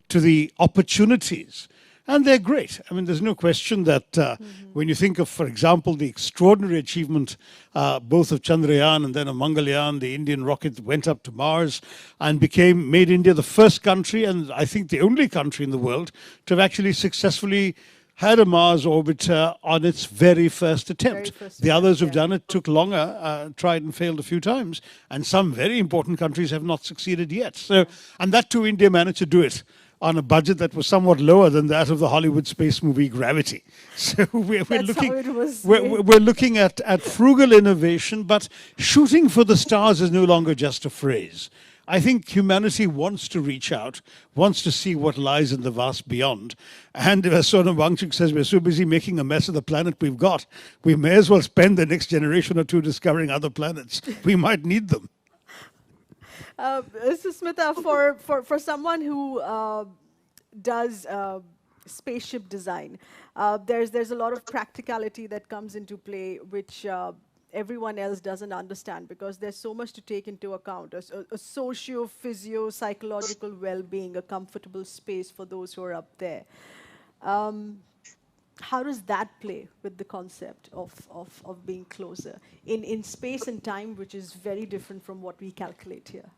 to the opportunities. And they're great. I mean, there's no question that when you think of, for example, the extraordinary achievement both of Chandrayaan and then of Mangalyaan, the Indian rocket that went up to Mars and made India the first country, and I think the only country in the world, to have actually successfully had a Mars orbiter on its very first attempt. The others who've done it took longer, tried and failed a few times, and some very important countries have not succeeded yet. So, and that too, India managed to do it on a budget that was somewhat lower than that of the Hollywood space movie Gravity. So we're looking at frugal innovation, but shooting for the stars is no longer just a phrase. I think humanity wants to reach out, wants to see what lies in the vast beyond. And as Sonam Wangchuk says, we're so busy making a mess of the planet we've got, we may as well spend the next generation or two discovering other planets. We might need them. Susmita, for someone who does spaceship design, there's a lot of practicality that comes into play, which everyone else doesn't understand, because there's so much to take into account. A socio-physio, psychological well-being, a comfortable space for those who are up there. How does that play with the concept of being closer in space and time, which is very different from what we calculate here?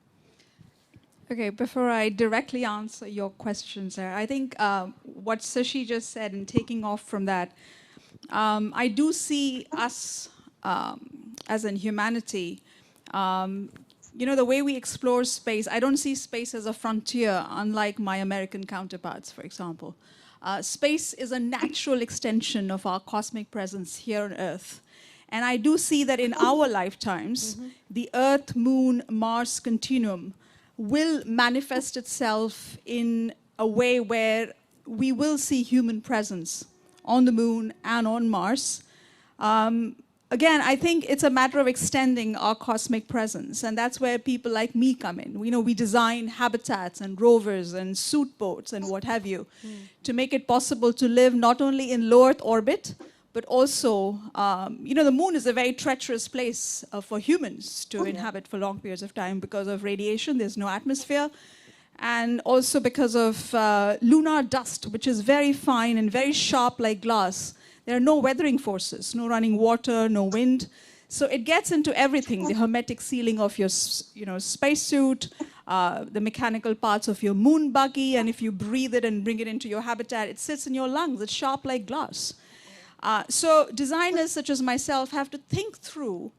Okay, before I directly answer your question, sir, I think what Sashi just said, and taking off from that, I do see us as in humanity, the way we explore space, I don't see space as a frontier, unlike my American counterparts, for example. Space is a natural extension of our cosmic presence here on Earth. And I do see that in our lifetimes, the Earth, Moon, Mars continuum will manifest itself in a way where we will see human presence on the Moon and on Mars. Again, I think it's a matter of extending our cosmic presence, and that's where people like me come in. We design habitats and rovers and suit boats and what have you to make it possible to live not only in low Earth orbit, but also, the Moon is a very treacherous place for humans to inhabit for long periods of time because of radiation. There's no atmosphere. And also because of lunar dust, which is very fine and very sharp like glass. There are no weathering forces, no running water, no wind. So it gets into everything, the hermetic sealing of your spacesuit, the mechanical parts of your moon buggy, and if you breathe it and bring it into your habitat, it sits in your lungs. It's sharp like glass. So designers such as myself have to think through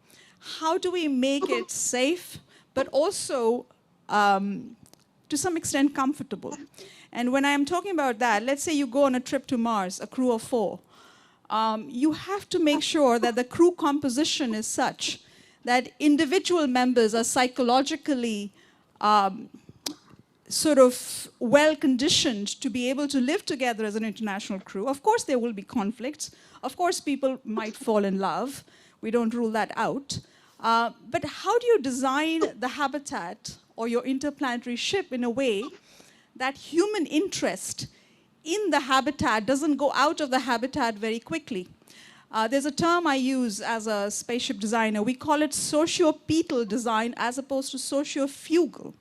how do we make it safe, but also to some extent comfortable. And when I'm talking about that, let's say you go on a trip to Mars, a crew of 4. You have to make sure that the crew composition is such that individual members are psychologically sort of well-conditioned to be able to live together as an international crew. Of course, there will be conflicts. Of course, people might fall in love. We don't rule that out. But how do you design the habitat or your interplanetary ship in a way that human interest in the habitat doesn't go out of the habitat very quickly? There's a term I use as a spaceship designer. We call it sociopetal design as opposed to sociofugal.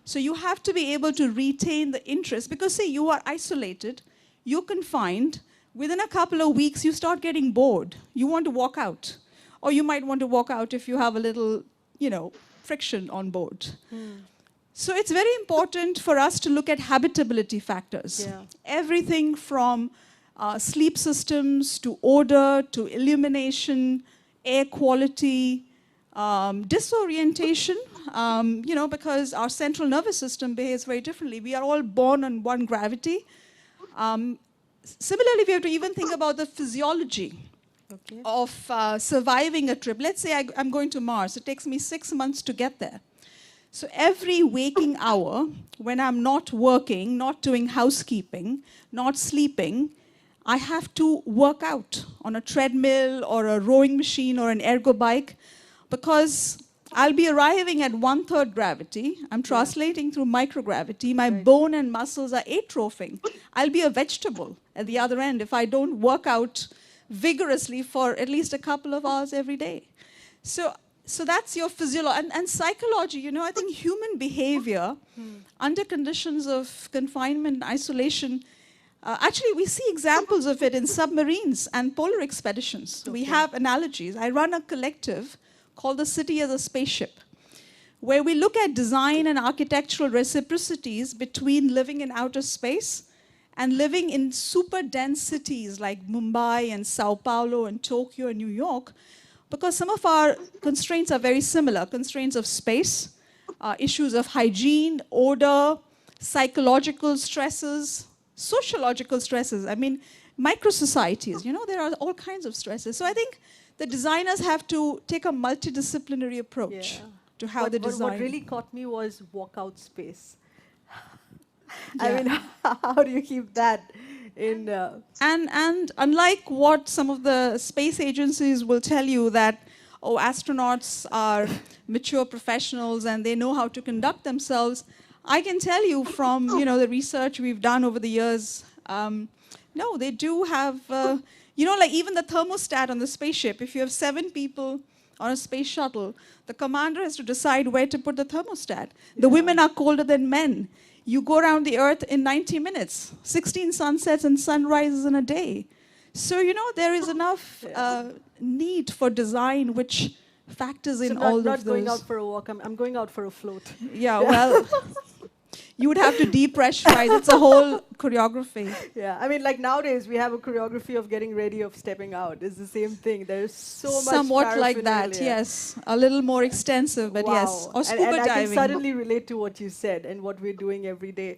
So you have to be able to retain the interest because, say, you are isolated, you're confined. Within a couple of weeks, you start getting bored. You want to walk out. Or you might want to walk out if you have a little, friction on board. So it's very important for us to look at habitability factors. Yeah. Everything from sleep systems to odor to illumination, air quality, disorientation, because our central nervous system behaves very differently. We are all born on one gravity. Similarly, we have to even think about the physiology of surviving a trip. Let's say I'm going to Mars. It takes me 6 months to get there. So every waking hour, when I'm not working, not doing housekeeping, not sleeping, I have to work out on a treadmill or a rowing machine or an ergo bike because I'll be arriving at 1/3 gravity. I'm translating through microgravity. My bone and muscles are atrophying. I'll be a vegetable at the other end if I don't work out vigorously for at least a couple of hours every day. So that's your physiology. And psychology, I think human behavior under conditions of confinement and isolation, actually we see examples of it in submarines and polar expeditions. We have analogies. I run a collective called The City as a Spaceship, where we look at design and architectural reciprocities between living in outer space and living in super dense cities like Mumbai and Sao Paulo and Tokyo and New York, because some of our constraints are very similar. Constraints of space, issues of hygiene, odor, psychological stresses, sociological stresses. I mean, micro-societies, there are all kinds of stresses. So I think the designers have to take a multidisciplinary approach to how they design. What really caught me was walkout space. I mean, how do you keep that in? And unlike what some of the space agencies will tell you that, astronauts are mature professionals and they know how to conduct themselves, I can tell you from the research we've done over the years, no, they do have, like even the thermostat on the spaceship, if you have 7 people on a space shuttle, the commander has to decide where to put the thermostat. The women are colder than men. You go around the earth in 90 minutes, 16 sunsets and sunrises in a day. So, there is enough need for design which factors in all of those. Not going out for a walk, I'm going out for a float. Yeah, well, you would have to depressurize. It's a whole choreography. Yeah, I mean, like nowadays we have a choreography of getting ready, of stepping out. It's the same thing. There's so much Somewhat like that, paraphernalia. yes. A little more extensive, but yes. Or scuba and I can diving. suddenly relate to what you said and what we're doing every day.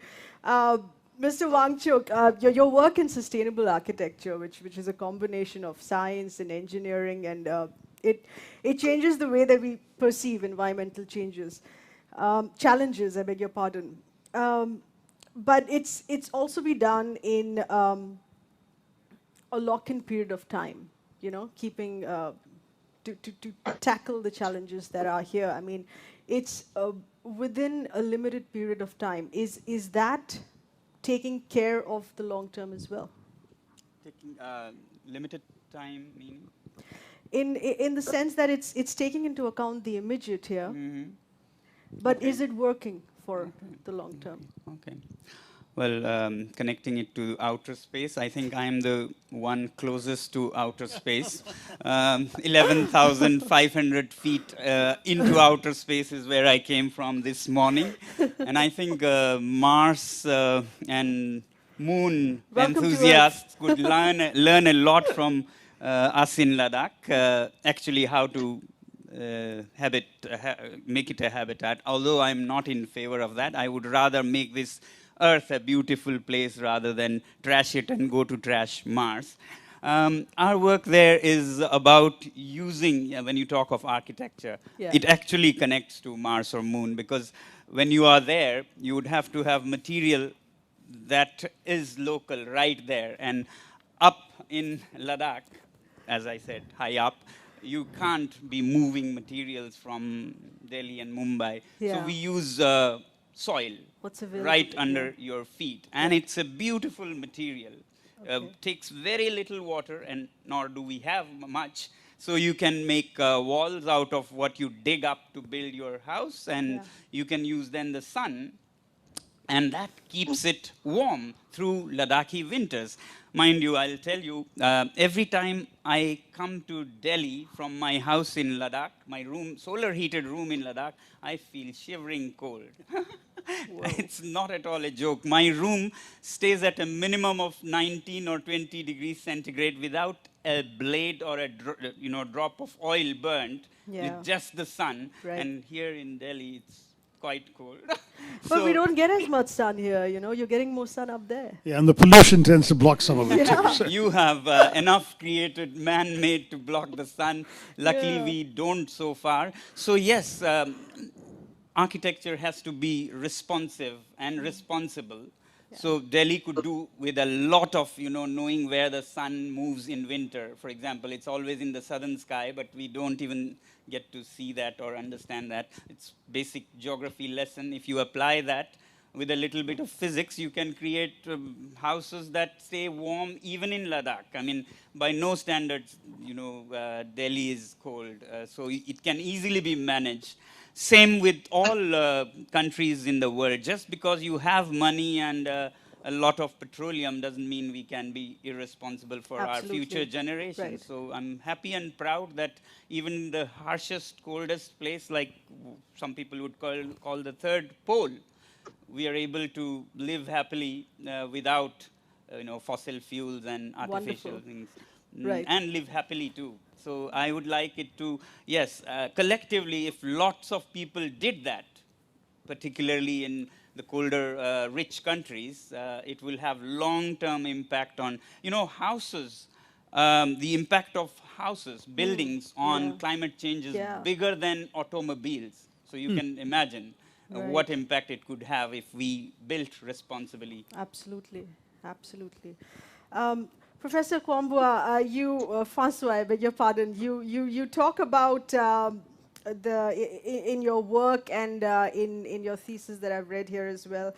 Mr. Wangchuk, your work in sustainable architecture, which is a combination of science and engineering, and it changes the way that we perceive environmental challenges, I beg your pardon. But it's also be done in a lock-in period of time, keeping to tackle the challenges that are here. I mean, it's within a limited period of time. Is that taking care of the long term as well? Taking limited time meaning? In the sense that it's taking into account the immediate here, but is it working for the long term? Okay. Well, connecting it to outer space, I think I'm the one closest to outer space. 11,500 feet into outer space is where I came from this morning. And I think Mars and Moon enthusiasts could learn a lot from us in Ladakh, actually how to make it a habitat. Although I'm not in favor of that, I would rather make this Earth a beautiful place rather than trash it and go to trash Mars. Our work there is about using, when you talk of architecture, it actually connects to Mars or Moon, because when you are there, you would have to have material that is local right there. And up in Ladakh, as I said, high up, you can't be moving materials from Delhi and Mumbai. So we use soil right under your feet. And it's a beautiful material. Takes very little water, and nor do we have much. So you can make walls out of what you dig up to build your house, and you can use then the sun, and that keeps it warm through Ladakhi winters. Mind you, I'll tell you, every time I come to Delhi from my house in Ladakh, my room, solar heated room in Ladakh, I feel shivering cold. It's not at all a joke. My room stays at a minimum of 19 or 20 degrees centigrade without a blade or a drop of oil burnt, with just the sun. And here in Delhi, it's quite cold. But we don't get as much sun here, you're getting more sun up there. Yeah, and the pollution tends to block some of it too. So. You have enough created, man-made to block the sun. Luckily, we don't so far. So yes, architecture has to be responsive and responsible. So Delhi could do with a lot of, knowing where the sun moves in winter. For example, it's always in the southern sky, but we don't even get to see that or understand that. It's basic geography lesson. If you apply that with a little bit of physics, you can create houses that stay warm even in Ladakh. I mean, by no standards, Delhi is cold. So it can easily be managed. Same with all countries in the world. Just because you have money and a lot of petroleum doesn't mean we can be irresponsible for our future generations. So I'm happy and proud that even the harshest, coldest place, like some people would call the third pole, we are able to live happily without fossil fuels and artificial things. And live happily too. So I would like it to, collectively, if lots of people did that, particularly in the colder, rich countries, it will have long-term impact on, houses. The impact of houses, buildings on climate change is bigger than automobiles. So you can imagine what impact it could have if we built responsibly. Absolutely, absolutely. Professor Kwambua, François, I beg your pardon, you talk about in your work and in your thesis that I've read here as well,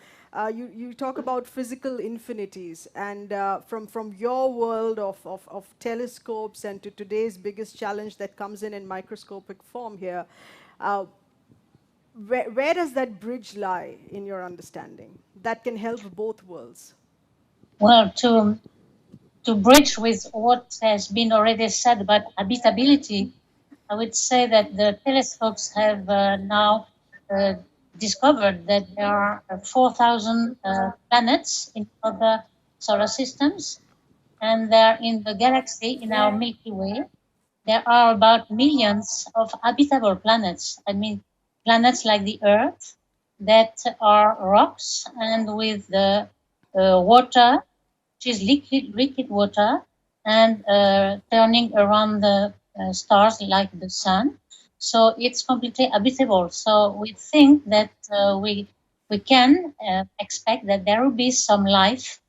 you talk about physical infinities, and from your world of telescopes and to today's biggest challenge that comes in microscopic form here, where does that bridge lie in your understanding that can help both worlds? Well, to bridge with what has been already said about habitability, I would say that the telescopes have now discovered that there are 4,000 planets in other solar systems, and there in the galaxy, in our Milky Way, there are about millions of habitable planets. I mean, planets like the Earth that are rocks and with the water, which is liquid water, and turning around the stars like the sun. So it's completely habitable. So we think that we can expect that there will be some life.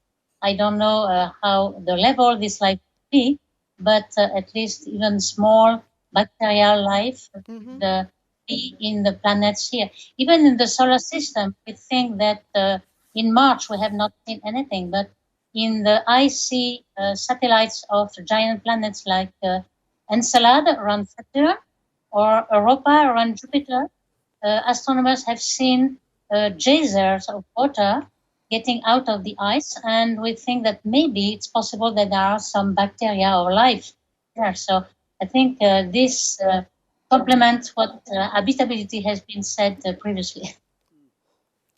I don't know how the level this life will be, but at least even small bacterial life the be in the planets here. Even in the solar system, we think that in March we have not seen anything, but in the icy satellites of giant planets like Encelad around Saturn or Europa around Jupiter, astronomers have seen geysers of water getting out of the ice, and we think that maybe it's possible that there are some bacteria or life there. So I think this complements what habitability has been said previously.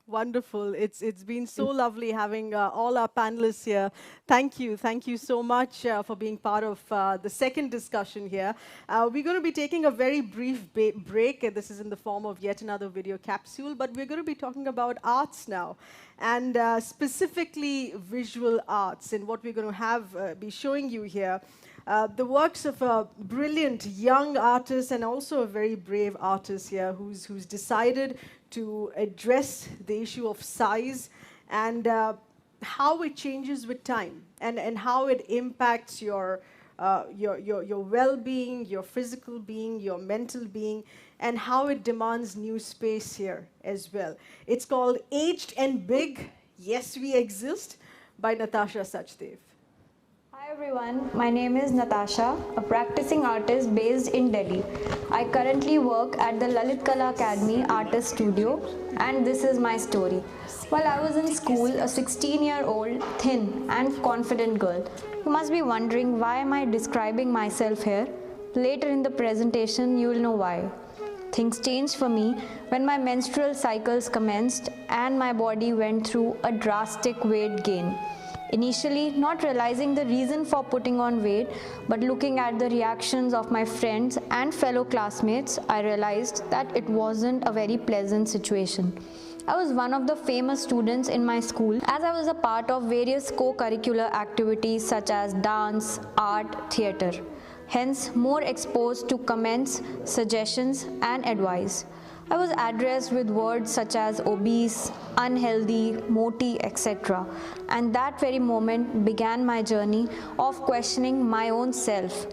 Wonderful. It's been so lovely having all our panelists here. Thank you so much for being part of the second discussion here. We're going to be taking a very brief break. This is in the form of yet another video capsule, but we're going to be talking about arts now, and specifically visual arts. And what we're going to have be showing you here, the works of a brilliant young artist and also a very brave artist here who's decided to address the issue of size and how it changes with time and how it impacts your well-being, your physical being, your mental being, and how it demands new space here as well. It's called Aged and Big, Yes We Exist by Natasha Sachdev. Hi everyone, my name is Natasha, a practicing artist based in Delhi. I currently work at the Lalit Kala Academy Artist Studio, and this is my story. While I was in school, a 16-year-old, thin and confident girl. You must be wondering, why am I describing myself here? Later in the presentation, you will know why. Things changed for me when my menstrual cycles commenced and my body went through a drastic weight gain. Initially, not realizing the reason for putting on weight, but looking at the reactions of my friends and fellow classmates, I realized that it wasn't a very pleasant situation. I was one of the famous students in my school as I was a part of various co-curricular activities such as dance, art, theatre. Hence, more exposed to comments, suggestions, and advice. I was addressed with words such as obese, unhealthy, moti, etc. And that very moment began my journey of questioning my own self.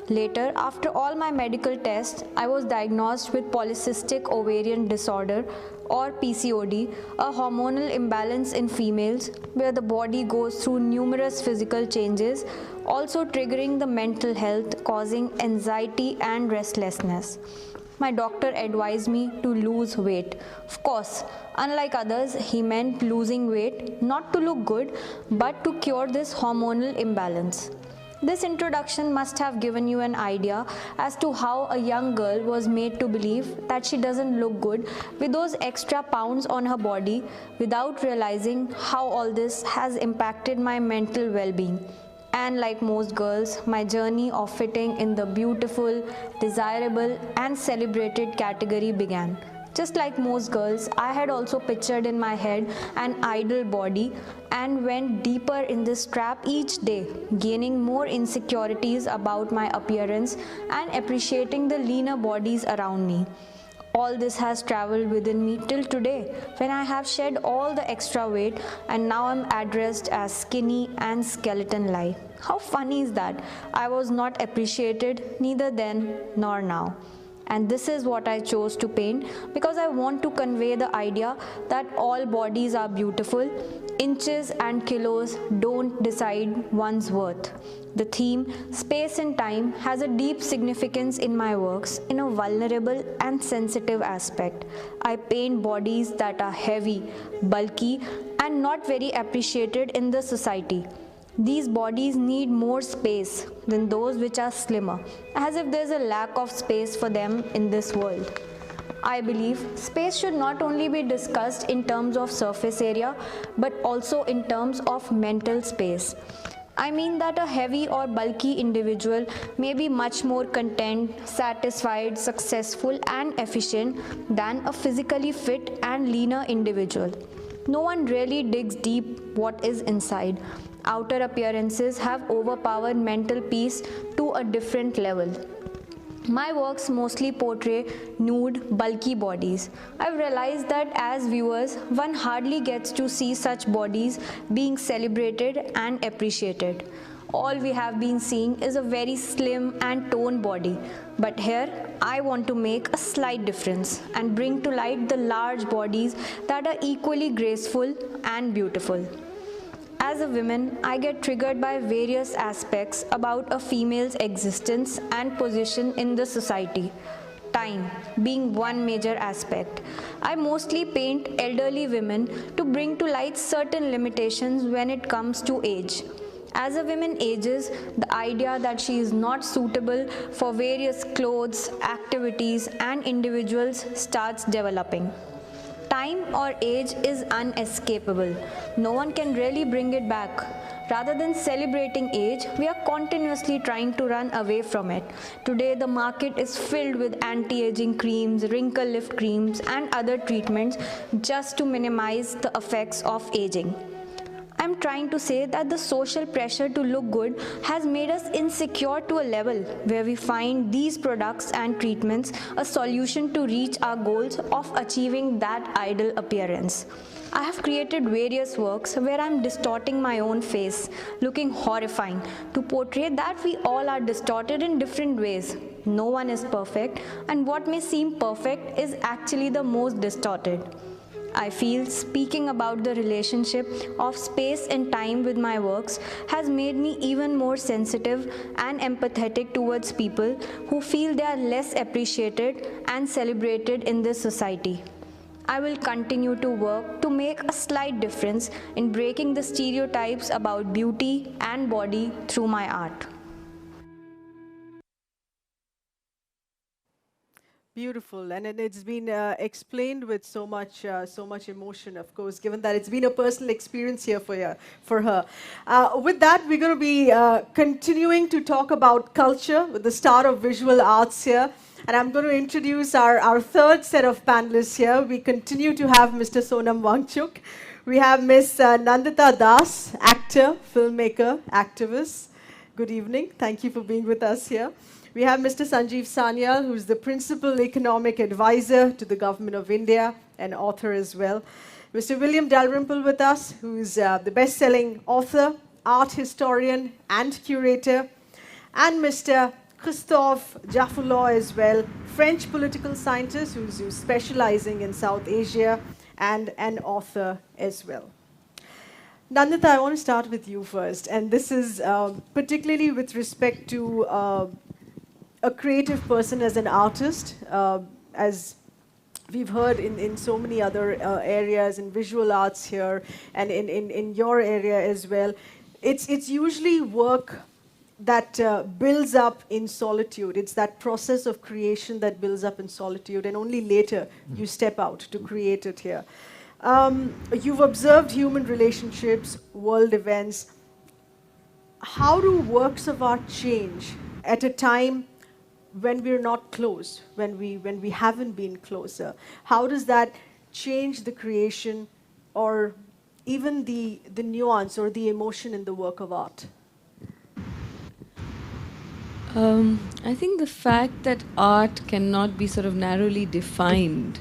Later, after all my medical tests, I was diagnosed with polycystic ovarian disorder or PCOD, a hormonal imbalance in females where the body goes through numerous physical changes, also triggering the mental health, causing anxiety and restlessness. My doctor advised me to lose weight. Of course, unlike others, he meant losing weight not to look good, but to cure this hormonal imbalance. This introduction must have given you an idea as to how a young girl was made to believe that she doesn't look good with those extra pounds on her body without realizing how all this has impacted my mental well-being. And like most girls, my journey of fitting in the beautiful, desirable, and celebrated category began. Just like most girls, I had also pictured in my head an ideal body and went deeper in this trap each day, gaining more insecurities about my appearance and appreciating the leaner bodies around me. All this has traveled within me till today, when I have shed all the extra weight and now I'm addressed as skinny and skeleton-like. How funny is that? I was not appreciated neither then nor now. And this is what I chose to paint because I want to convey the idea that all bodies are beautiful. Inches and kilos don't decide one's worth. The theme, space and time, has a deep significance in my works in a vulnerable and sensitive aspect. I paint bodies that are heavy, bulky, and not very appreciated in the society. These bodies need more space than those which are slimmer, as if there's a lack of space for them in this world. I believe space should not only be discussed in terms of surface area, but also in terms of mental space. I mean that a heavy or bulky individual may be much more content, satisfied, successful, and efficient than a physically fit and leaner individual. No one really digs deep what is inside. Outer appearances have overpowered mental peace to a different level. My works mostly portray nude, bulky bodies. I've realized that as viewers, one hardly gets to see such bodies being celebrated and appreciated. All we have been seeing is a very slim and toned body. But here, I want to make a slight difference and bring to light the large bodies that are equally graceful and beautiful. As a woman, I get triggered by various aspects about a female's existence and position in the society. Time being one major aspect. I mostly paint elderly women to bring to light certain limitations when it comes to age. As a woman ages, the idea that she is not suitable for various clothes, activities, and individuals starts developing. Time or age is unescapable. No one can really bring it back. Rather than celebrating age, we are continuously trying to run away from it. Today, the market is filled with anti-aging creams, wrinkle lift creams, and other treatments just to minimize the effects of aging. I'm trying to say that the social pressure to look good has made us insecure to a level where we find these products and treatments a solution to reach our goals of achieving that ideal appearance. I have created various works where I'm distorting my own face, looking horrifying, to portray that we all are distorted in different ways. No one is perfect, and what may seem perfect is actually the most distorted. I feel speaking about the relationship of space and time with my works has made me even more sensitive and empathetic towards people who feel they are less appreciated and celebrated in this society. I will continue to work to make a slight difference in breaking the stereotypes about beauty and body through my art. Beautiful, and it's been explained with so much emotion, of course, given that it's been a personal experience here for her. With that, we're going to be continuing to talk about culture with the star of visual arts here. And I'm going to introduce our third set of panelists here. We continue to have Mr. Sonam Wangchuk. We have Ms. Nandita Das, actor, filmmaker, activist. Good evening. Thank you for being with us here. We have Mr. Sanjeev Sanyal, who's the Principal Economic Advisor to the Government of India and author as well. Mr. William Dalrymple with us, who's the best-selling author, art historian, and curator. And Mr. Christophe Jaffulot as well, French political scientist who's specializing in South Asia and an author as well. Nandita, I want to start with you first. And this is particularly with respect to a creative person as an artist, as we've heard in so many other areas, in visual arts here, and in your area as well. It's usually work that builds up in solitude. It's that process of creation that builds up in solitude, and only later you step out to create it here. You've observed human relationships, world events. How do works of art change at a time when we're not close, when we haven't been closer? How does that change the creation or even the nuance or the emotion in the work of art? I think the fact that art cannot be sort of narrowly defined,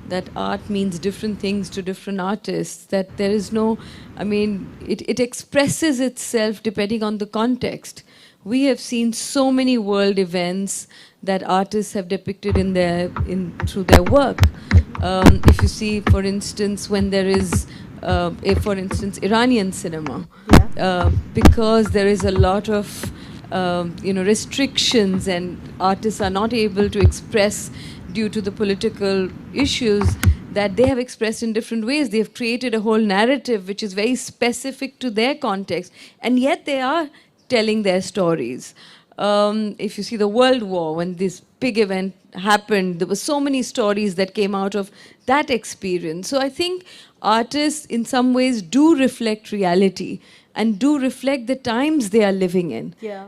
that art means different things to different artists, that there is no, I mean, it expresses itself depending on the context. we have seen so many world events that artists have depicted through their work. If you see, for instance, when there is, for instance, Iranian cinema, because there is a lot of restrictions and artists are not able to express due to the political issues that they have expressed in different ways. They have created a whole narrative which is very specific to their context, and yet they are telling their stories. If you see the World War, when this big event happened, there were so many stories that came out of that experience. So I think artists in some ways do reflect reality and do reflect the times they are living in. Yeah.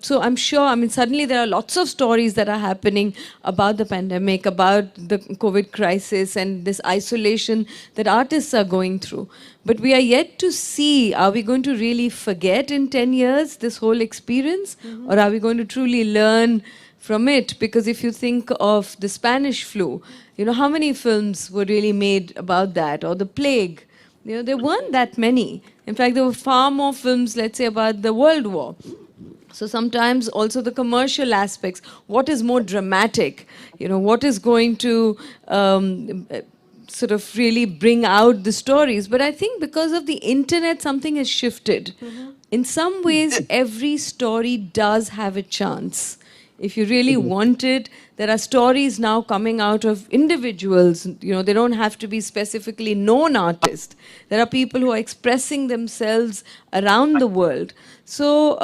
So I'm sure, I mean, suddenly there are lots of stories that are happening about the pandemic, about the COVID crisis and this isolation that artists are going through. But we are yet to see, are we going to really forget in 10 years this whole experience? Or are we going to truly learn from it? Because if you think of the Spanish flu, how many films were really made about that? Or the plague? There weren't that many. In fact, there were far more films, let's say, about the World War. So sometimes also the commercial aspects. What is more dramatic? What is going to sort of really bring out the stories? But I think because of the internet, something has shifted. In some ways, every story does have a chance. If you really want it, there are stories now coming out of individuals. They don't have to be specifically known artists. There are people who are expressing themselves around the world. So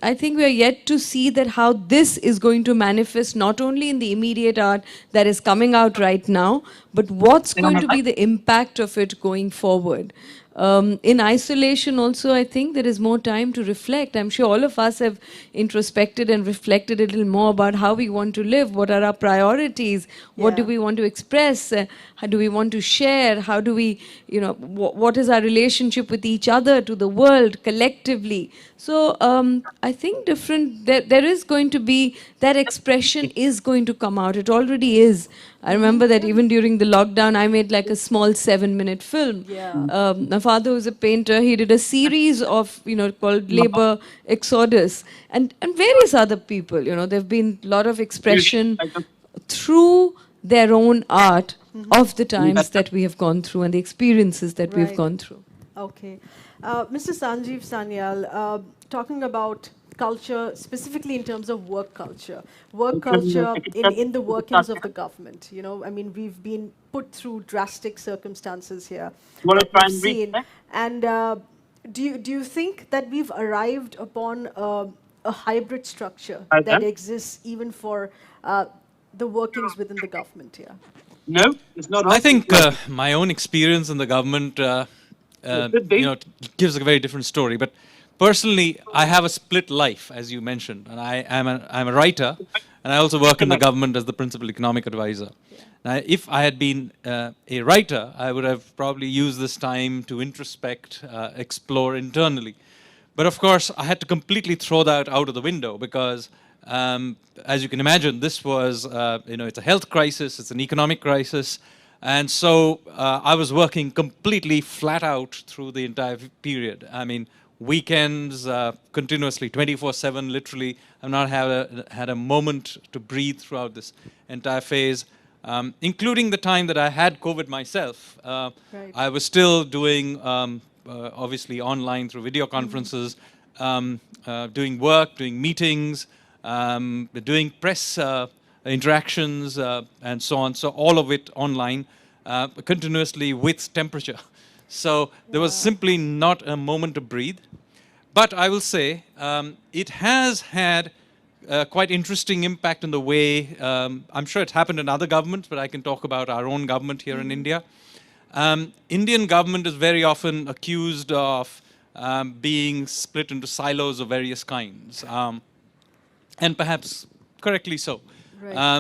I think we are yet to see that how this is going to manifest not only in the immediate art that is coming out right now, but what's going to be the impact of it going forward. In isolation also, I think there is more time to reflect. I'm sure all of us have introspected and reflected a little more about how we want to live, what are our priorities, what do we want to express, how do we want to share, how do we, what is our relationship with each other, to the world, collectively. So I think there is going to be, that expression is going to come out. It already is. I remember that even during the lockdown, I made like a small 7-minute film. My father was a painter. He did a series of, called Labor Exodus, and various other people. There have been a lot of expression through their own art of the times that we have gone through and the experiences that we've gone through. Okay. Mr. Sanjeev Sanyal, talking about culture, specifically in terms of work culture in the workings of the government. We've been put through drastic circumstances here. We've seen. And do you think that we've arrived upon a hybrid structure that exists even for the workings within the government here? No, it's not. I think my own experience in the government, gives a very different story. But personally, I have a split life, as you mentioned, and I'm a writer, and I also work in the government as the principal economic advisor. Now, if I had been a writer, I would have probably used this time to introspect, explore internally. But of course, I had to completely throw that out of the window because, as you can imagine, this was, it's a health crisis, it's an economic crisis. And so I was working completely flat out through the entire period. I mean, weekends, continuously, 24/7, literally. I've not had a moment to breathe throughout this entire phase, including the time that I had COVID myself. I was still doing, obviously, online through video conferences, doing work, doing meetings, doing press interactions, and so on. So all of it online, continuously with temperature. So there was simply not a moment to breathe. But I will say it has had quite interesting impact in the way, I'm sure it's happened in other governments, but I can talk about our own government here in India. Indian government is very often accused of being split into silos of various kinds, and perhaps correctly so.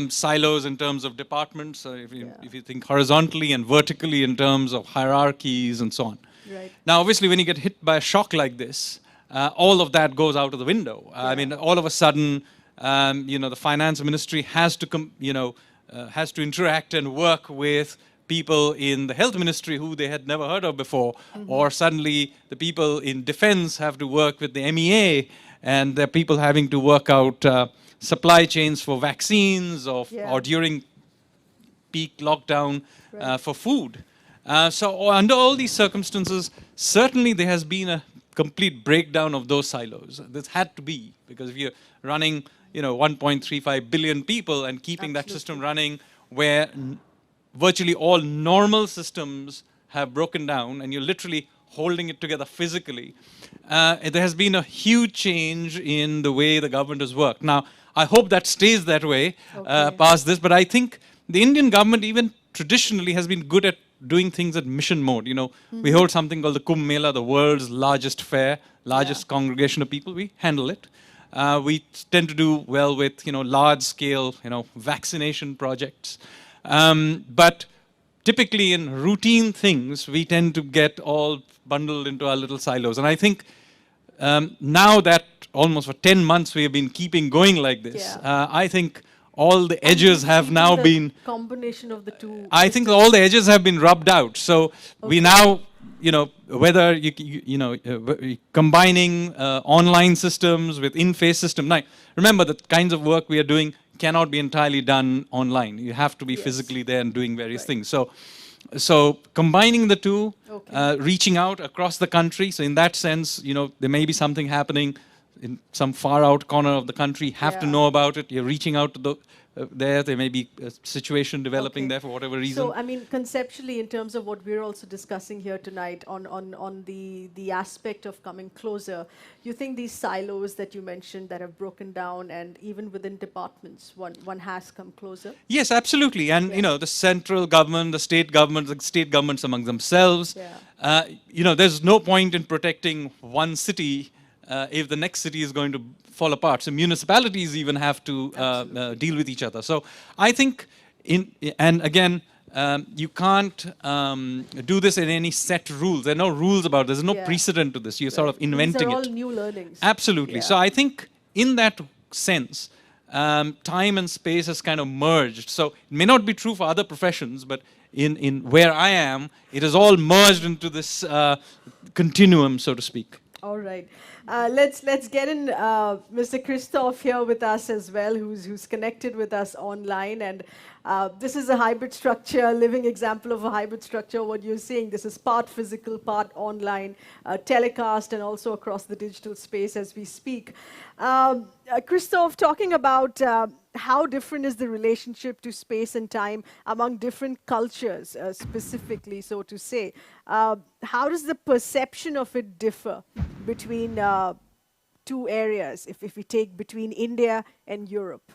Silos in terms of departments, if you think horizontally and vertically in terms of hierarchies and so on. Now, obviously, when you get hit by a shock like this, all of that goes out of the window. I mean, all of a sudden, the finance ministry has to interact and work with people in the health ministry who they had never heard of before, or suddenly the people in defense have to work with the MEA, and there are people having to work out supply chains for vaccines or during peak lockdown for food. So under all these circumstances, certainly there has been a complete breakdown of those silos. This had to be, because if you're running 1.35 billion people and keeping that system running where virtually all normal systems have broken down and you're literally holding it together physically, there has been a huge change in the way the government has worked. Now, I hope that stays that way past this, but I think the Indian government even traditionally has been good at doing things at mission mode. We hold something called the Kumbh Mela, the world's largest fair, largest congregation of people. We handle it. We tend to do well with large scale vaccination projects. But typically in routine things, we tend to get all bundled into our little silos. And I think now that almost for 10 months we have been keeping going like this, I think all the edges have now been... combination of the two. I think all the edges have been rubbed out. So we now, whether combining online systems with in-face system. Now, remember the kinds of work we are doing cannot be entirely done online. You have to be physically there and doing various things. So combining the two, reaching out across the country. So in that sense, there may be something happening in some far out corner of the country, have to know about it. You're reaching out to there may be a situation developing there for whatever reason. So, I mean, conceptually, in terms of what we're also discussing here tonight on the aspect of coming closer, you think these silos that you mentioned that have broken down, and even within departments, one has come closer? Yes, absolutely. And, the central government, the state governments among themselves, there's no point in protecting one city if the next city is going to fall apart. So municipalities even have to deal with each other. So I think, and again, you can't do this in any set rules. There are no rules about it. There's no precedent to this. You're sort of inventing it. These are all new learnings. Absolutely. So I think in that sense, time and space has kind of merged. So it may not be true for other professions, but in where I am, it has all merged into this continuum, so to speak. All right. Let's get in Mr. Christoph here with us as well, who's connected with us online. And this is a hybrid structure, living example of a hybrid structure. What you're seeing, this is part physical, part online, telecast, and also across the digital space as we speak. Christoph, talking about how different is the relationship to space and time among different cultures, specifically, so to say. How does the perception of it differ between two areas, if we take between India and Europe?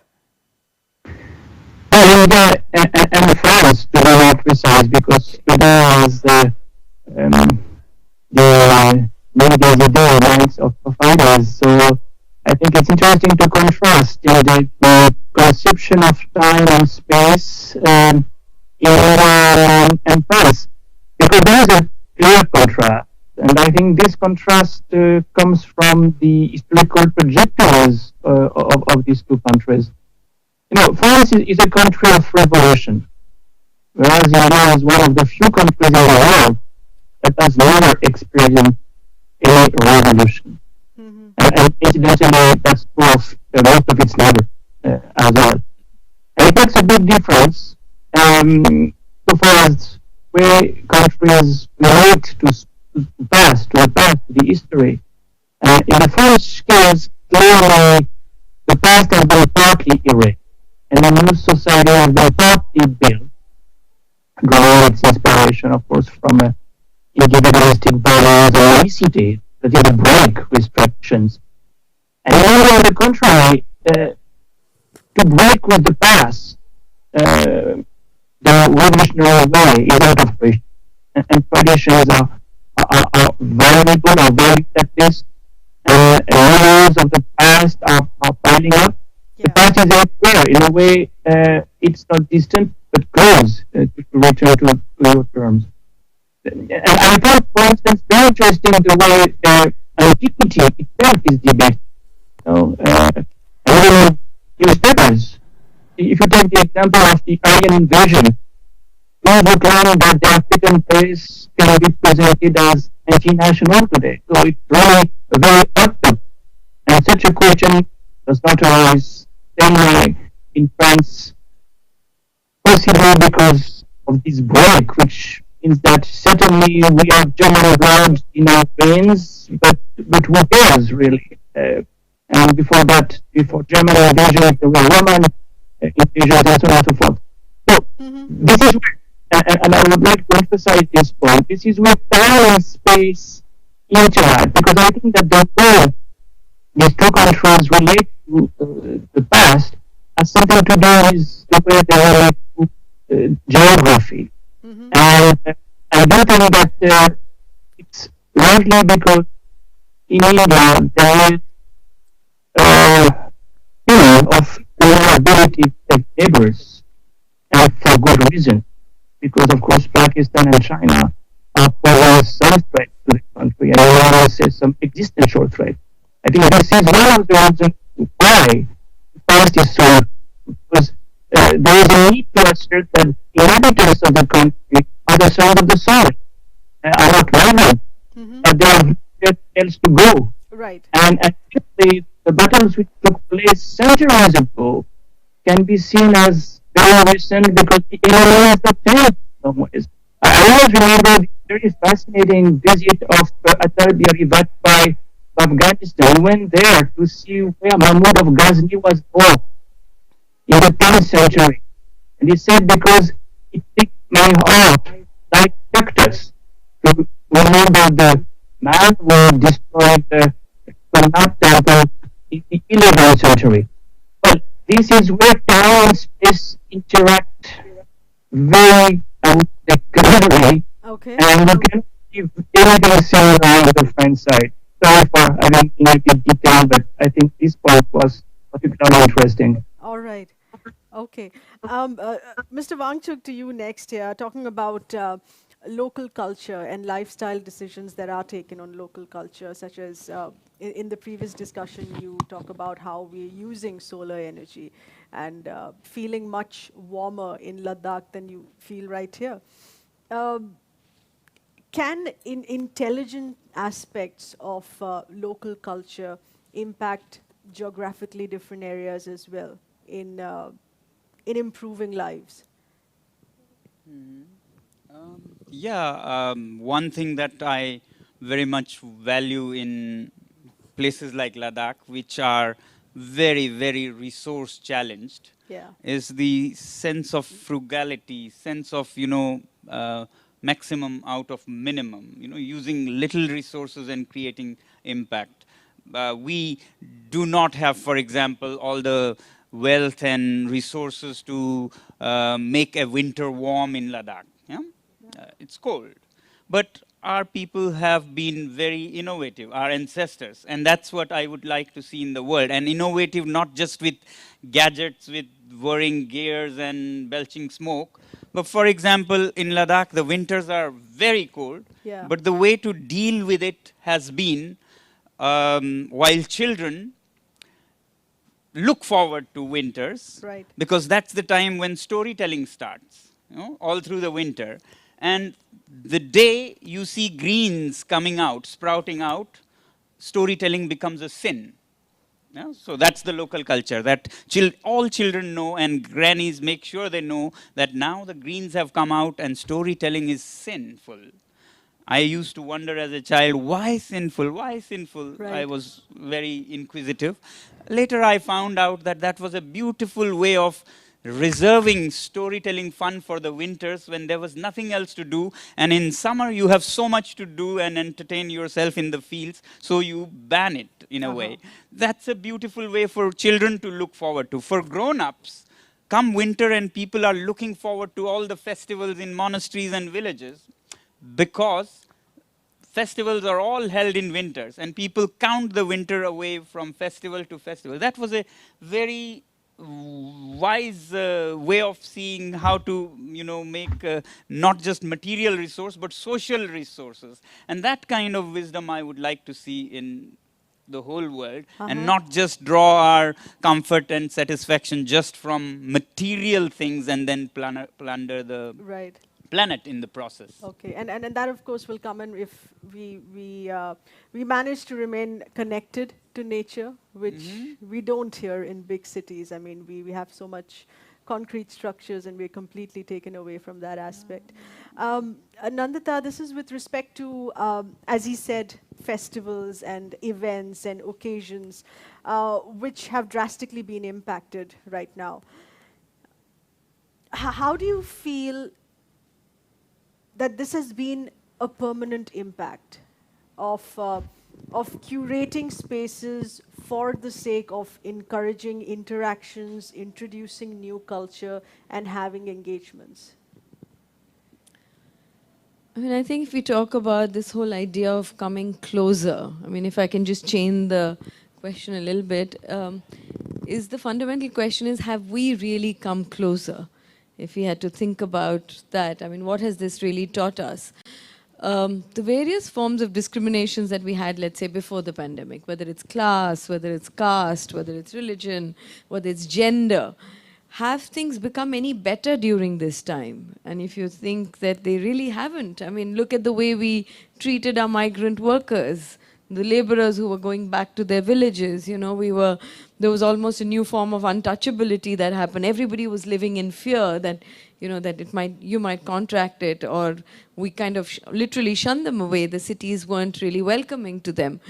India and France, to be more precise, because India is many days a day, nights of 5 days. So I think it's interesting to contrast the conception of time and space in India and France, because there is a clear contrast. And I think this contrast comes from the historical trajectories of these two countries. France is a country of revolution, whereas India is one of the few countries in the world that has never experienced a revolution. And incidentally, that's true of most of its neighbors as well. And it makes a big difference so far as where countries relate to the history. In the French case, clearly the past has been partly erased, and the new society has been partly built, drawing its inspiration, of course, from individualistic values and laicity that is to break restrictions. And on the contrary, to break with the past, the revolutionary way is out of reach, and traditions are valuable or valued at this. Rules of the past are piling up. The past is everywhere. In a way, it's not distant, but close, to return to your terms. And I thought, for instance, very interesting the way antiquity itself is debated. And newspapers, if you take the example of the Aryan invasion, people claim that the African race can be presented as anti-national today. So it's really very active. And such a question does not arise in France, possibly because of this break, which means that certainly we have German blood in our veins, but who cares really? And before that, before German invasion, there were Roman invasions and so on and so forth. So this is where, and I would like to emphasize this point, this is where time and space interact, because I think that the way these two countries relate to the past has something to do with the way they relate to geography. And I do think that it's largely because in India there is feeling of vulnerability of neighbors, and for good reason, because of course Pakistan and China pose some threat to the country, and I say some existential threat. I think this is one of the reasons why the past is so, because there is a need to assert that inhabitants of the country on the side of the soil are not violent, but they have nowhere else to go. Right. And I think the battles which took place centuries ago can be seen as very recent because the enemy is the same in some ways. I always remember the very fascinating visit of Atal Bihari Vajpayee to Afghanistan. We went there to see where Mahmud of Ghazni was born in the 10th century. And he said, because it picked my heart like cactus to remember the man who destroyed the Karnak temple in the 11th century. But this is where time and space interact very clearly, and you can see anything similar on the French side. Sorry for having limited detail, but I think this part was particularly interesting. All right. Okay. Mr. Wangchuk, to you next here, talking about local culture and lifestyle decisions that are taken on local culture, such as in the previous discussion, you talk about how we're using solar energy and feeling much warmer in Ladakh than you feel right here. Can intelligent aspects of local culture impact geographically different areas as well in improving lives? One thing that I very much value in places like Ladakh, which are very, very resource challenged, is the sense of frugality, sense of, maximum out of minimum, using little resources and creating impact. We do not have, for example, all the wealth and resources to make a winter warm in Ladakh. It's cold. But our people have been very innovative, our ancestors, and that's what I would like to see in the world. And innovative not just with gadgets, with whirring gears and belching smoke, but for example, in Ladakh, the winters are very cold, but the way to deal with it has been, while children look forward to winters, because that's the time when storytelling starts, all through the winter. And the day you see greens coming out, sprouting out, storytelling becomes a sin. So that's the local culture, that all children know, and grannies make sure they know that now the greens have come out and storytelling is sinful. I used to wonder as a child, why sinful? Why sinful? Right. I was very inquisitive. Later I found out that that was a beautiful way of reserving storytelling fun for the winters when there was nothing else to do, and in summer you have so much to do and entertain yourself in the fields, so you ban it in a way. That's a beautiful way for children to look forward to. For grown-ups, come winter and people are looking forward to all the festivals in monasteries and villages, because festivals are all held in winters and people count the winter away from festival to festival. That was a very wise way of seeing how to, make not just material resource, but social resources. And that kind of wisdom I would like to see in the whole world, and not just draw our comfort and satisfaction just from material things and then plunder the planet in the process. Okay, and that of course will come in if we manage to remain connected to nature, which we don't here in big cities. I mean, we have so much concrete structures and we're completely taken away from that aspect. Nandita, this is with respect to, as he said, festivals and events and occasions, which have drastically been impacted right now. How do you feel that this has been a permanent impact of curating spaces for the sake of encouraging interactions, introducing new culture, and having engagements? I mean, I think if we talk about this whole idea of coming closer, I mean, if I can just change the question a little bit, is the fundamental question is, have we really come closer? If we had to think about that, I mean, what has this really taught us? The various forms of discriminations that we had, let's say, before the pandemic, whether it's class, whether it's caste, whether it's religion, whether it's gender, have things become any better during this time? And if you think that they really haven't, I mean, look at the way we treated our migrant workers, the laborers who were going back to their villages. You know, there was almost a new form of untouchability that happened. Everybody was living in fear that, you know, that you might contract it, or we kind of literally shunned them away. The cities weren't really welcoming to them.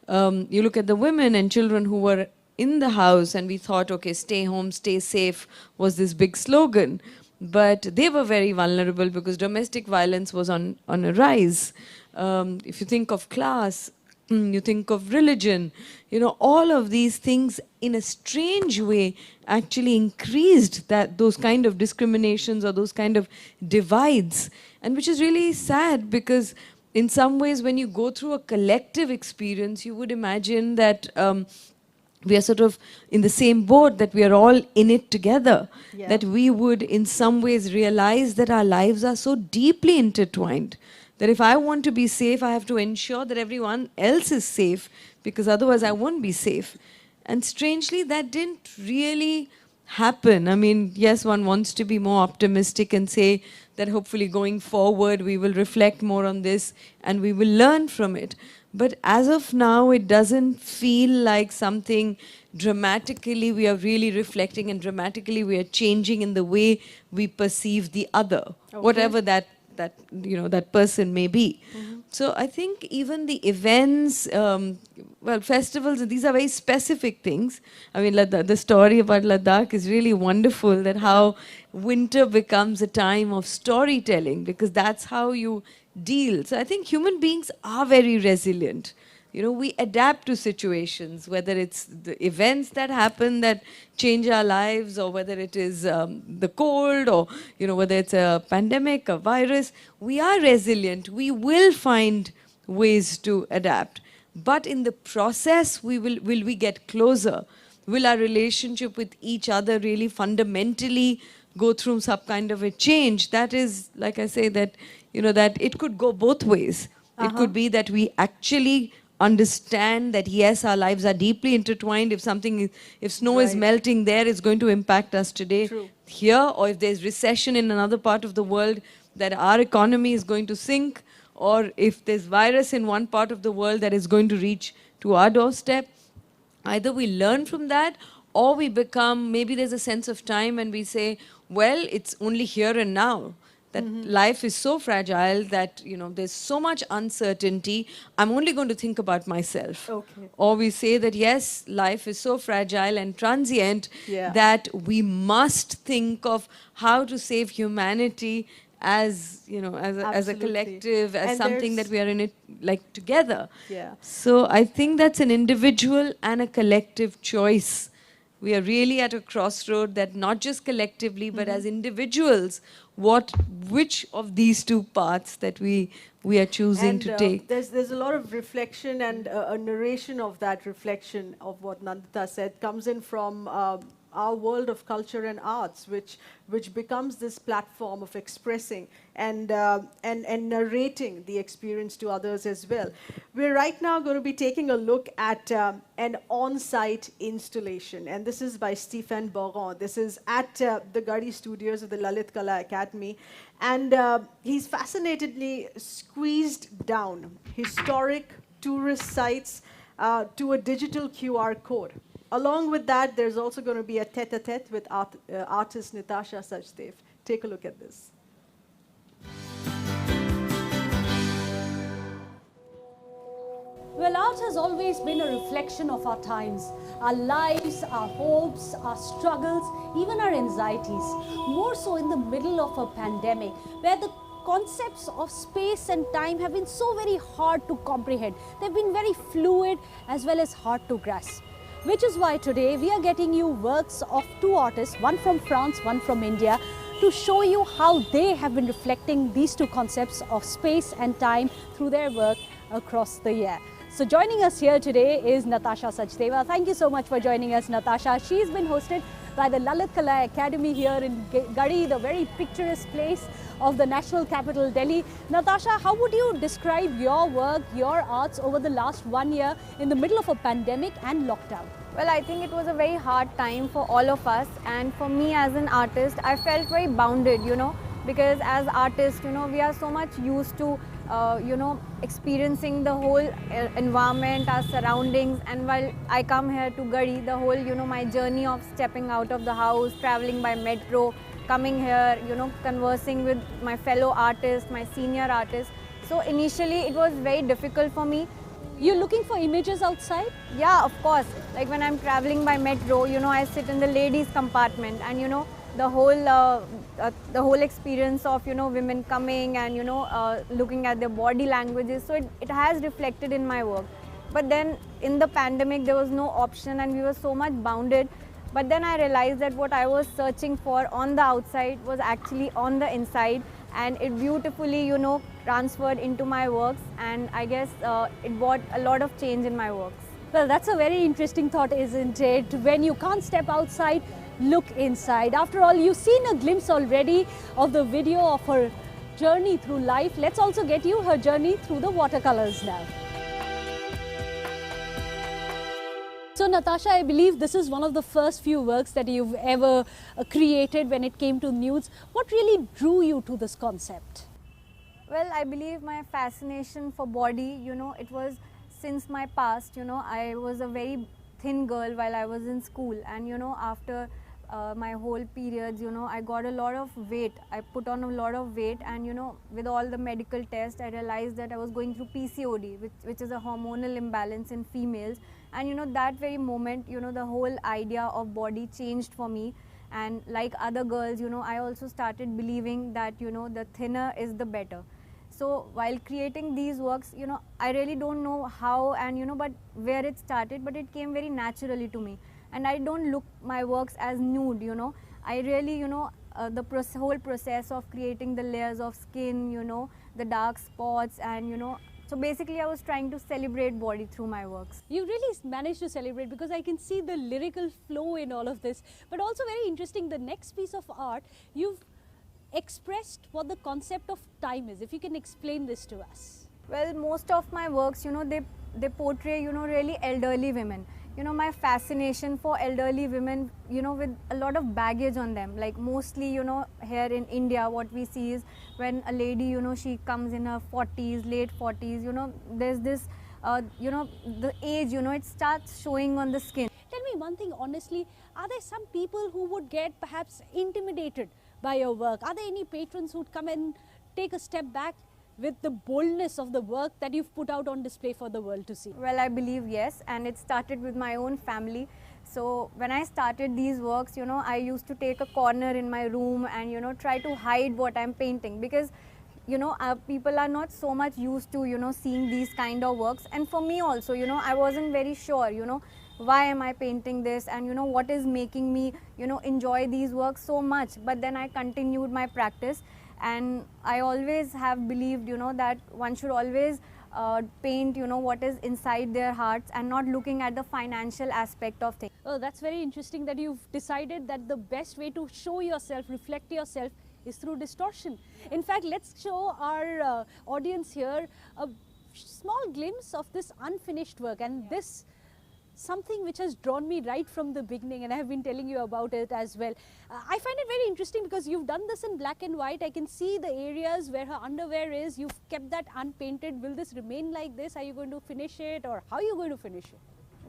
You look at the women and children who were in the house, and we thought, okay, stay home, stay safe was this big slogan. But they were very vulnerable because domestic violence was on a rise. If you think of class, you think of religion, you know, all of these things in a strange way actually increased those kind of discriminations or those kind of divides. And which is really sad, because in some ways when you go through a collective experience, you would imagine that we are sort of in the same boat, that we are all in it together, that we would in some ways realize that our lives are so deeply intertwined, that if I want to be safe, I have to ensure that everyone else is safe, because otherwise I won't be safe. And strangely, that didn't really happen. I mean, yes, one wants to be more optimistic and say that hopefully going forward we will reflect more on this and we will learn from it. But as of now, it doesn't feel like something dramatically we are really reflecting, and dramatically we are changing in the way we perceive the other, whatever that person may be. So I think even the events, festivals, these are very specific things. I mean, the story about Ladakh is really wonderful, that how winter becomes a time of storytelling, because that's how you deal. So I think human beings are very resilient. You know, we adapt to situations, whether it's the events that happen that change our lives, or whether it is the cold, or, you know, whether it's a pandemic, a virus. We are resilient. We will find ways to adapt. But in the process, will we get closer? Will our relationship with each other really fundamentally go through some kind of a change? That is, like I say, that, you know, that it could go both ways. It could be that we actually understand that, yes, our lives are deeply intertwined. If snow is melting there, it's going to impact us today here, or if there's recession in another part of the world, that our economy is going to sink, or if there's virus in one part of the world that is going to reach to our doorstep. Either we learn from that, or we become, maybe there's a sense of time and we say, well, it's only here and now. That life is so fragile that, you know, there's so much uncertainty. I'm only going to think about myself. Or we say that, yes, life is so fragile and transient that we must think of how to save humanity as, you know, as a collective, as something that we are in it like together. So I think that's an individual and a collective choice. We are really at a crossroad, that not just collectively, but as individuals, which of these two paths that we are choosing to take. There's a lot of reflection, and a narration of that reflection of what Nandita said comes in from our world of culture and arts, which becomes this platform of expressing and narrating the experience to others as well. We're right now going to be taking a look at an on-site installation, and this is by Stéphane Boron. This is at the Gadi Studios of the Lalit Kala Academy, and he's fascinatedly squeezed down historic tourist sites to a digital QR code. Along with that, there's also going to be a tete-a-tete with artist Natasha Sachdev. Take a look at this. Well, art has always been a reflection of our times, our lives, our hopes, our struggles, even our anxieties. More so in the middle of a pandemic, where the concepts of space and time have been so very hard to comprehend. They've been very fluid as well as hard to grasp. Which is why today we are getting you works of two artists, one from France, one from India, to show you how they have been reflecting these two concepts of space and time through their work across the year. So joining us here today is Natasha Sachdeva. Thank you so much for joining us, Natasha. She's been hosted by the Lalit Kala Academy here in Garhi, the very picturesque place of the national capital, Delhi. Natasha, how would you describe your work, your arts over the last 1 year in the middle of a pandemic and lockdown? Well, I think it was a very hard time for all of us, and for me as an artist, I felt very bounded, because as artists, we are so much used to, experiencing the whole environment, our surroundings, and while I come here to Garhi, the whole, my journey of stepping out of the house, traveling by metro, coming here, conversing with my fellow artists, my senior artists. So initially it was very difficult for me. You're looking for images outside? Yeah, of course. Like when I'm traveling by metro, I sit in the ladies compartment, and the whole experience of women coming and looking at their body languages. So it has reflected in my work. But then in the pandemic there was no option and we were so much bounded. But then I realized that what I was searching for on the outside was actually on the inside, and it beautifully transferred into my works, and I guess it brought a lot of change in my works. Well, that's a very interesting thought, isn't it? When you can't step outside, look inside. After all, you've seen a glimpse already of the video of her journey through life. Let's also get you her journey through the watercolors now. So Natasha, I believe this is one of the first few works that you've ever created when it came to nudes. What really drew you to this concept? Well, I believe my fascination for body, it was since my past. I was a very thin girl while I was in school, and after my whole periods, I got a lot of weight. I put on a lot of weight, and with all the medical tests, I realized that I was going through PCOD, which is a hormonal imbalance in females. And that very moment, the whole idea of body changed for me. And like other girls, I also started believing that, the thinner is the better. So while creating these works, I really don't know how and, but where it started, but it came very naturally to me. And I don't look my works as nude, I really, the whole process of creating the layers of skin, the dark spots, and, so basically I was trying to celebrate body through my works. You really managed to celebrate, because I can see the lyrical flow in all of this. But also very interesting, the next piece of art, you've expressed what the concept of time is. If you can explain this to us. Well, most of my works, they portray, really elderly women. My fascination for elderly women, with a lot of baggage on them. Like mostly, here in India, what we see is when a lady, she comes in her 40s, late 40s, there's this, the age, it starts showing on the skin. Tell me one thing honestly, are there some people who would get perhaps intimidated by your work? Are there any patrons who'd come and take a step back with the boldness of the work that you've put out on display for the world to see? Well, I believe yes, and it started with my own family. So when I started these works, I used to take a corner in my room and, try to hide what I'm painting, because, people are not so much used to, seeing these kind of works. And for me also, I wasn't very sure, why am I painting this, and, what is making me, enjoy these works so much. But then I continued my practice. And I always have believed, that one should always paint, what is inside their hearts and not looking at the financial aspect of things. Oh, that's very interesting that you've decided that the best way to show yourself, reflect yourself, is through distortion. In fact, let's show our audience here a small glimpse of this unfinished work. And this something which has drawn me right from the beginning, and I have been telling you about it as well. I find it very interesting because you've done this in black and white. I can see the areas where her underwear is. You've kept that unpainted. Will this remain like this? Are you going to finish it, or how are you going to finish it?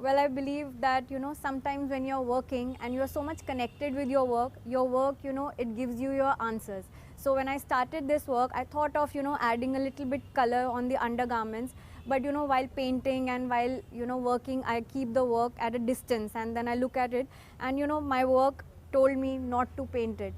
Well, I believe that, sometimes when you're working and you're so much connected with your work, it gives you your answers. So when I started this work, I thought of, adding a little bit color on the undergarments. But, while painting and while, working, I keep the work at a distance, and then I look at it, and, my work told me not to paint it,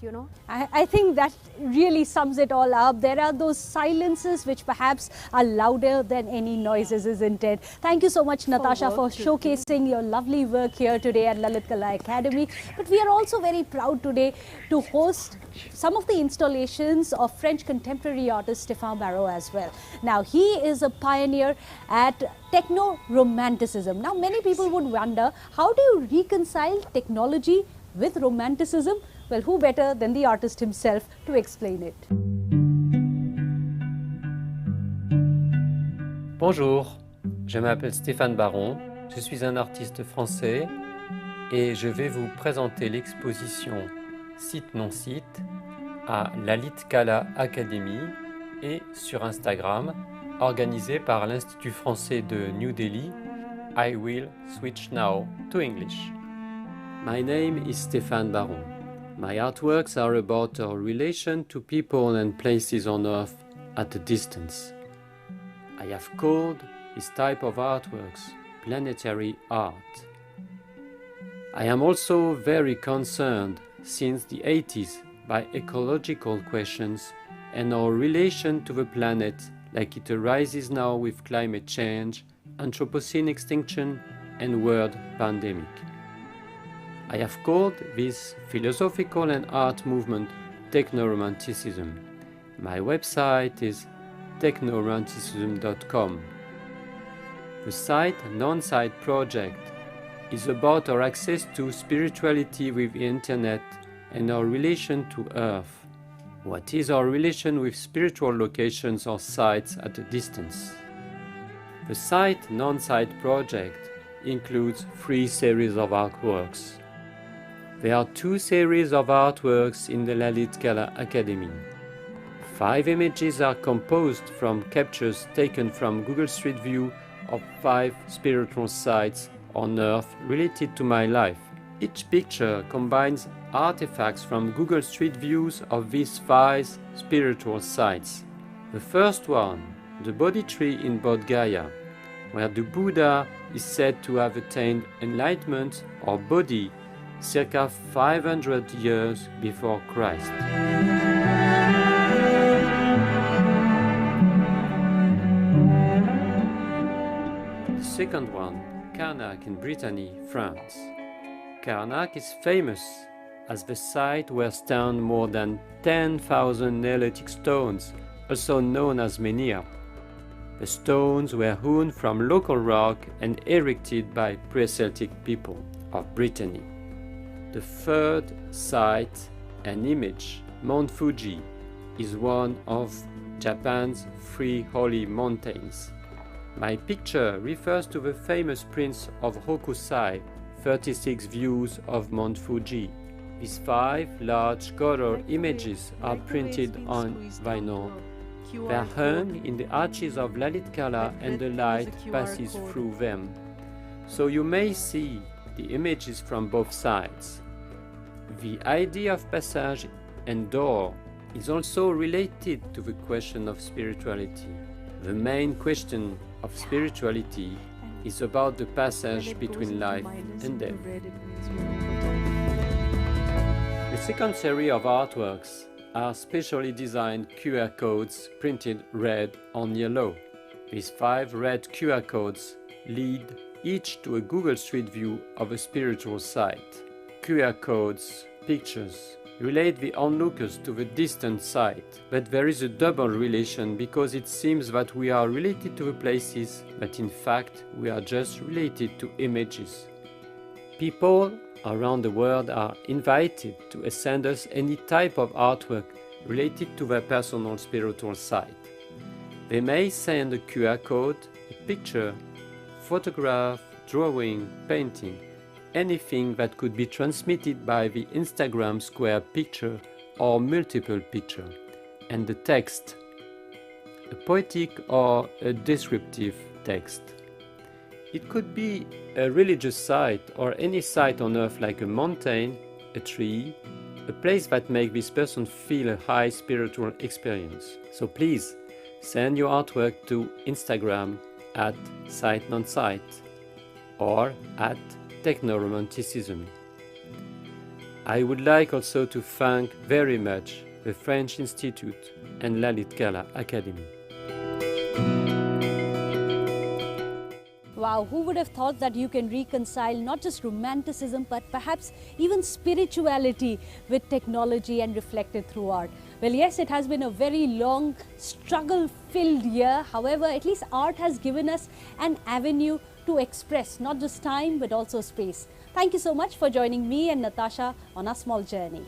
I think that really sums it all up. There are those silences which perhaps are louder than any noises, isn't it? Thank you so much, Natasha, for showcasing your lovely work here today at Lalit Kala Academy. But we are also very proud today to host some of the installations of French contemporary artist Stéphane Barreau as well. Now, he is a pioneer at techno-romanticism. Now, many people would wonder, how do you reconcile technology with romanticism? Well, who better than the artist himself to explain it? Bonjour, je m'appelle Stéphane Baron, je suis un artiste français et je vais vous présenter l'exposition Site non site à Lalit Kala Academy et sur Instagram, organisée par l'Institut français de New Delhi. I will switch now to English. My name is Stéphane Baron. My artworks are about our relation to people and places on Earth at a distance. I have called this type of artworks planetary art. I am also very concerned since the 80s by ecological questions and our relation to the planet, like it arises now with climate change, Anthropocene extinction and world pandemic. I have called this philosophical and art movement techno-romanticism. My website is technoromanticism.com. The Site Non-Site project is about our access to spirituality with the internet and our relation to Earth. What is our relation with spiritual locations or sites at a distance? The Site Non-Site project includes 3 series of artworks. There are 2 series of artworks in the Lalit Kala Academy. 5 images are composed from captures taken from Google Street View of 5 spiritual sites on Earth related to my life. Each picture combines artifacts from Google Street Views of these 5 spiritual sites. The first one, the Bodhi tree in Bodh Gaya, where the Buddha is said to have attained enlightenment or Bodhi circa 500 years before Christ. The second one, Karnak in Brittany, France. Karnak is famous as the site where stand more than 10,000 Neolithic stones, also known as menhir. The stones were hewn from local rock and erected by pre-Celtic people of Brittany. The third site and image, Mount Fuji, is one of Japan's 3 holy mountains. My picture refers to the famous prints of Hokusai, 36 views of Mount Fuji. These 5 large color images are printed on vinyl. They are hung in the arches of Lalit Kala and the light passes through them. So you may see the images from both sides. The idea of passage and door is also related to the question of spirituality. The main question of spirituality is about the passage between life and death. The second series of artworks are specially designed QR codes printed red on yellow. These 5 red QR codes lead each to a Google Street View of a spiritual site. QR codes, pictures, relate the onlookers to the distant site, but there is a double relation because it seems that we are related to the places, but in fact we are just related to images. People around the world are invited to send us any type of artwork related to their personal spiritual site. They may send a QR code, a picture, photograph, drawing, painting, anything that could be transmitted by the Instagram square picture or multiple picture, and the text, a poetic or a descriptive text. It could be a religious site or any site on earth like a mountain, a tree, a place that makes this person feel a high spiritual experience. So please, send your artwork to Instagram at SiteNonSite or at Technoromanticism. I would like also to thank very much the French Institute and Lalit Kala Academy. Wow, who would have thought that you can reconcile not just romanticism but perhaps even spirituality with technology and reflect it through art? Well, yes, it has been a very long, struggle-filled year. However, at least art has given us an avenue to express not just time but also space. Thank you so much for joining me and Natasha on our small journey.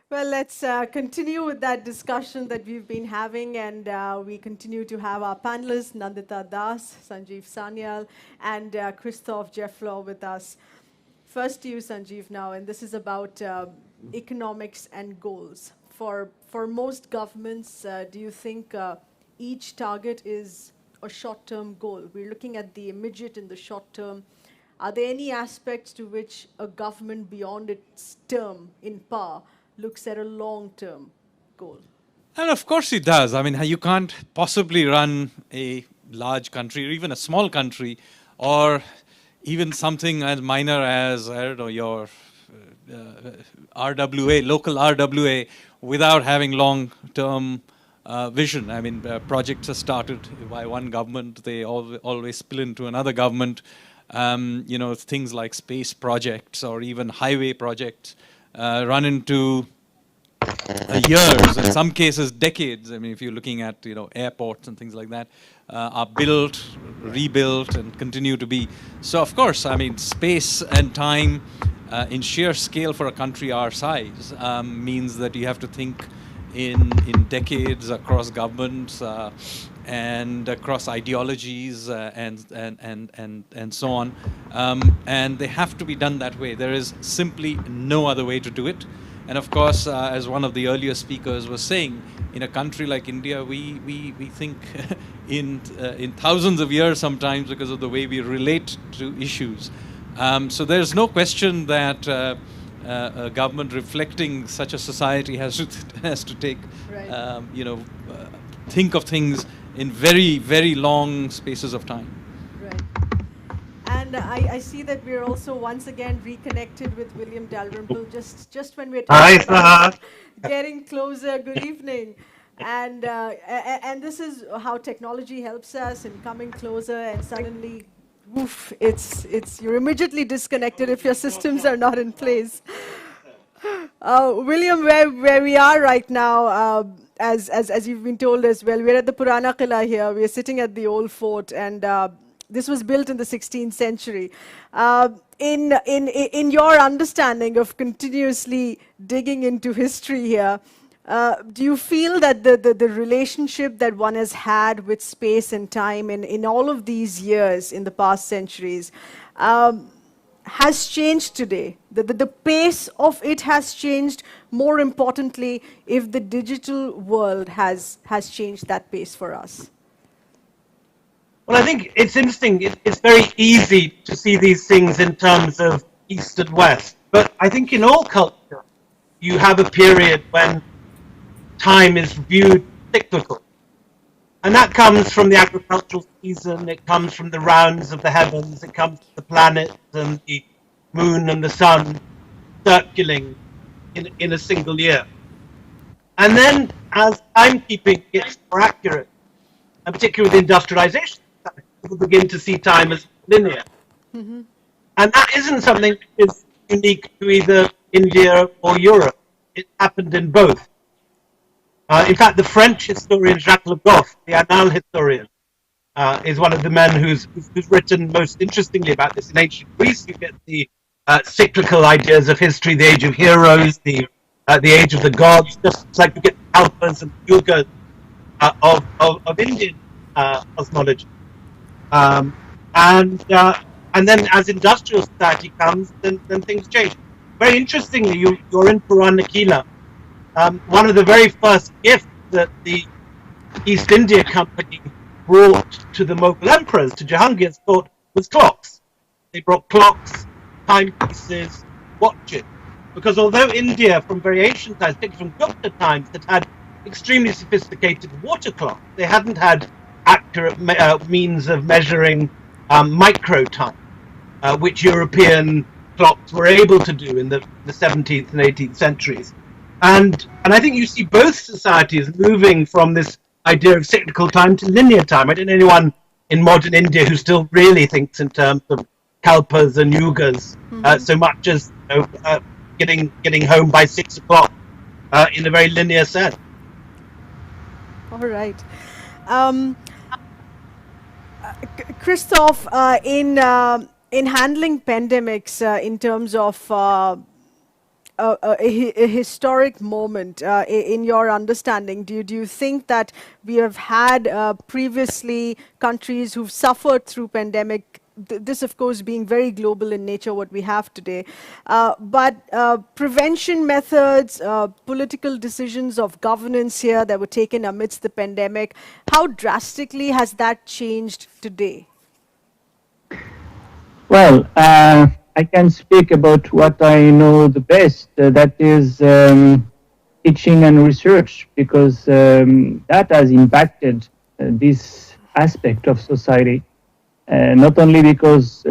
Well, let's continue with that discussion that we've been having, and we continue to have our panelists, Nandita Das, Sanjeev Sanyal, and Christoph Jefflaw with us. First to you, Sanjeev, now, and this is about economics and goals. For most governments, do you think each target is a short-term goal? We're looking at the immediate and the short term. Are there any aspects to which a government beyond its term in power looks at a long-term goal? And of course it does. I mean, you can't possibly run a large country or even a small country or even something as minor as, I don't know, your RWA, local RWA, without having long-term vision. I mean, projects are started by one government, they always spill into another government. You know, things like space projects or even highway projects run into years, in some cases decades. I mean, if you're looking at, you know, airports and things like that, are built, rebuilt, and continue to be. So, of course, I mean, space and time in sheer scale for a country our size means that you have to think in decades across governments and across ideologies and so on. And they have to be done that way. There is simply no other way to do it. And of course, as one of the earlier speakers was saying, in a country like India, we think in thousands of years sometimes because of the way we relate to issues. So there's no question that a government reflecting such a society has to take, right. You know, think of things in very, very long spaces of time. Right. And I see that we're also once again reconnected with William Dalrymple, just when we're talking about getting closer. Good evening. And this is how technology helps us in coming closer, and suddenly, woof, you're immediately disconnected if your systems are not in place. William, where we are right now, as you've been told as well, we're at the Purana Qila here. We're sitting at the old fort, and this was built in the 16th century. In your understanding of continuously digging into history here, do you feel that the relationship that one has had with space and time in all of these years in the past centuries has changed today? The pace of it has changed. More importantly, if the digital world has changed that pace for us. Well, I think it's interesting. It's very easy to see these things in terms of East and West. But I think in all culture, you have a period when time is viewed cyclical. And that comes from the agricultural season, it comes from the rounds of the heavens, it comes from the planets and the moon and the sun circling in a single year. And then as timekeeping gets more accurate, and particularly with industrialization, people begin to see time as linear. Mm-hmm. And that isn't something that is unique to either India or Europe. It happened in both. In fact, the French historian Jacques Le Goff, the Annales historian, is one of the men who's written most interestingly about this. In ancient Greece, you get the cyclical ideas of history, the age of heroes, the age of the gods, just like we get kalpas and yugas of Indian cosmology. And then as industrial society comes, then things change. Very interestingly, you're in Puranakila. One of the very first gifts that the East India Company brought to the Mughal emperors, to Jahangir's court, was clocks. They brought clocks, timepieces, watches. Because although India, from very ancient times, particularly from Gupta times, had extremely sophisticated water clocks, they hadn't had accurate means of measuring micro time, which European clocks were able to do in the 17th and 18th centuries. And I think you see both societies moving from this idea of cyclical time to linear time. I don't know anyone in modern India who still really thinks in terms of kalpas and yugas, so much as getting home by 6 o'clock in a very linear sense. All right. Christoph, in handling pandemics in terms of a historic moment, in your understanding, do you think that we have had previously countries who've suffered through pandemic, this of course being very global in nature, what we have today, but prevention methods, political decisions of governance here that were taken amidst the pandemic, how drastically has that changed today? Well, I can speak about what I know the best, that is teaching and research, because that has impacted this aspect of society. Not only because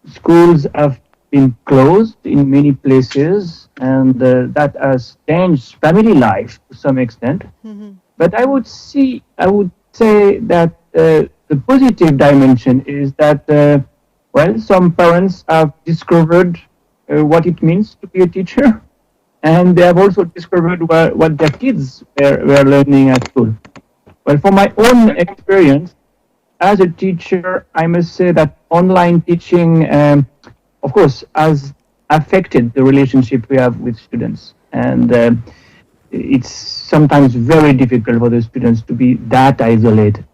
schools have been closed in many places, and that has changed family life to some extent. But I would say that the positive dimension is that some parents have discovered what it means to be a teacher, and they have also discovered what their kids were learning at school. Well, from my own experience, as a teacher, I must say that online teaching, of course, has affected the relationship we have with students. And it's sometimes very difficult for the students to be that isolated.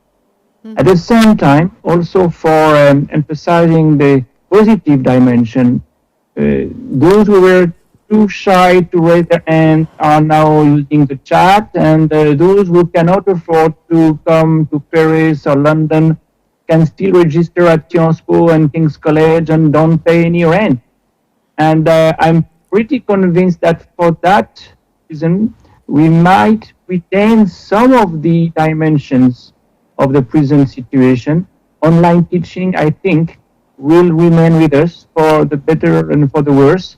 At the same time, also for emphasizing the positive dimension, those who were too shy to raise their hand are now using the chat, and those who cannot afford to come to Paris or London can still register at Sciences Po and King's College and don't pay any rent. And I'm pretty convinced that for that reason, we might retain some of the dimensions of the present situation. Online teaching, I think, will remain with us for the better and for the worse.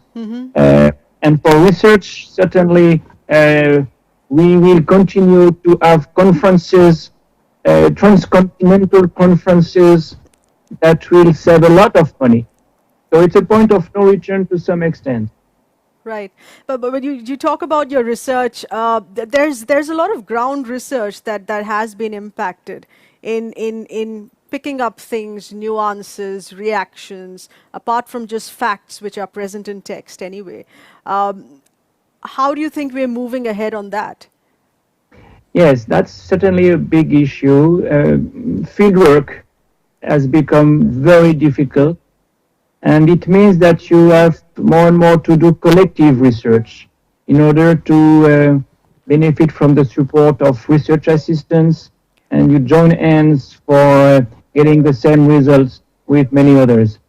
And for research, certainly, we will continue to have conferences, transcontinental conferences that will save a lot of money. So it's a point of no return to some extent. Right, but when you talk about your research, there's a lot of ground research that has been impacted in picking up things, nuances, reactions, apart from just facts which are present in text anyway. How do you think we're moving ahead on that? Yes, that's certainly a big issue. Fieldwork has become very difficult. And it means that you have more and more to do collective research in order to benefit from the support of research assistants, and you join hands for getting the same results with many others.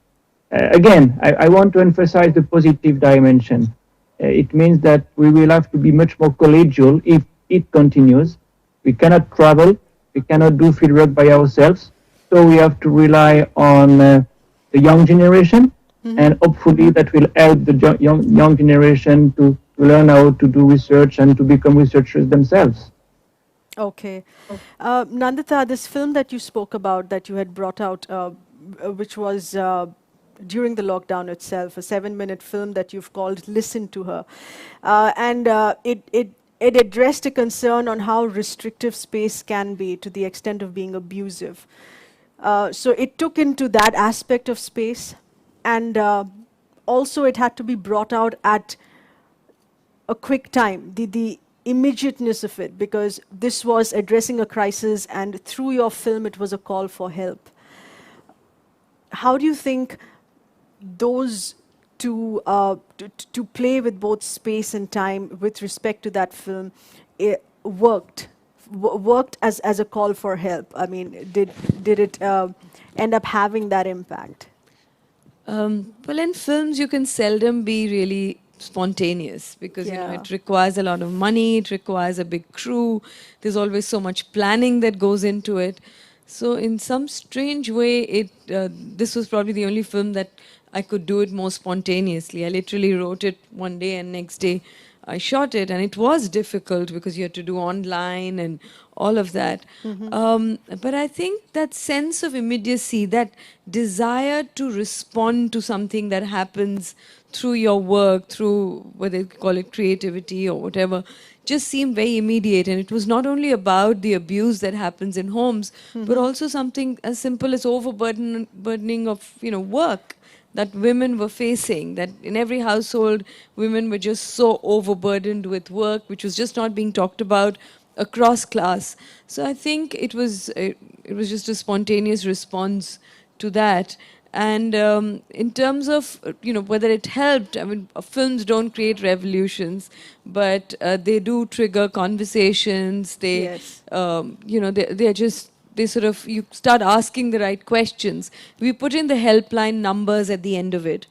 Again, I want to emphasize the positive dimension. It means that we will have to be much more collegial if it continues. We cannot travel, we cannot do fieldwork by ourselves, so we have to rely on the young generation, and hopefully that will help the young generation to learn how to do research and to become researchers themselves. Okay. Nandita, this film that you spoke about, that you had brought out, which was during the lockdown itself, a 7-minute film that you've called Listen to Her. And it addressed a concern on how restrictive space can be to the extent of being abusive. So it took into that aspect of space, and also it had to be brought out at a quick time, the immediateness of it, because this was addressing a crisis, and through your film it was a call for help. How do you think those two, to play with both space and time with respect to that film, it worked as a call for help? I mean, did it end up having that impact? Well, in films, you can seldom be really spontaneous because you know it requires a lot of money, it requires a big crew. There's always so much planning that goes into it. So, in some strange way, this was probably the only film that I could do it more spontaneously. I literally wrote it one day and next day I shot it, and it was difficult because you had to do online and all of that. But I think that sense of immediacy, that desire to respond to something that happens through your work, through whether you call it creativity or whatever, just seemed very immediate. And it was not only about the abuse that happens in homes, but also something as simple as overburdening of work that women were facing, that in every household, women were just so overburdened with work, which was just not being talked about across class. So I think it was just a spontaneous response to that. And in terms of whether it helped, I mean, films don't create revolutions, but they do trigger conversations. They, they're just. You start asking the right questions. We put in the helpline numbers at the end of it,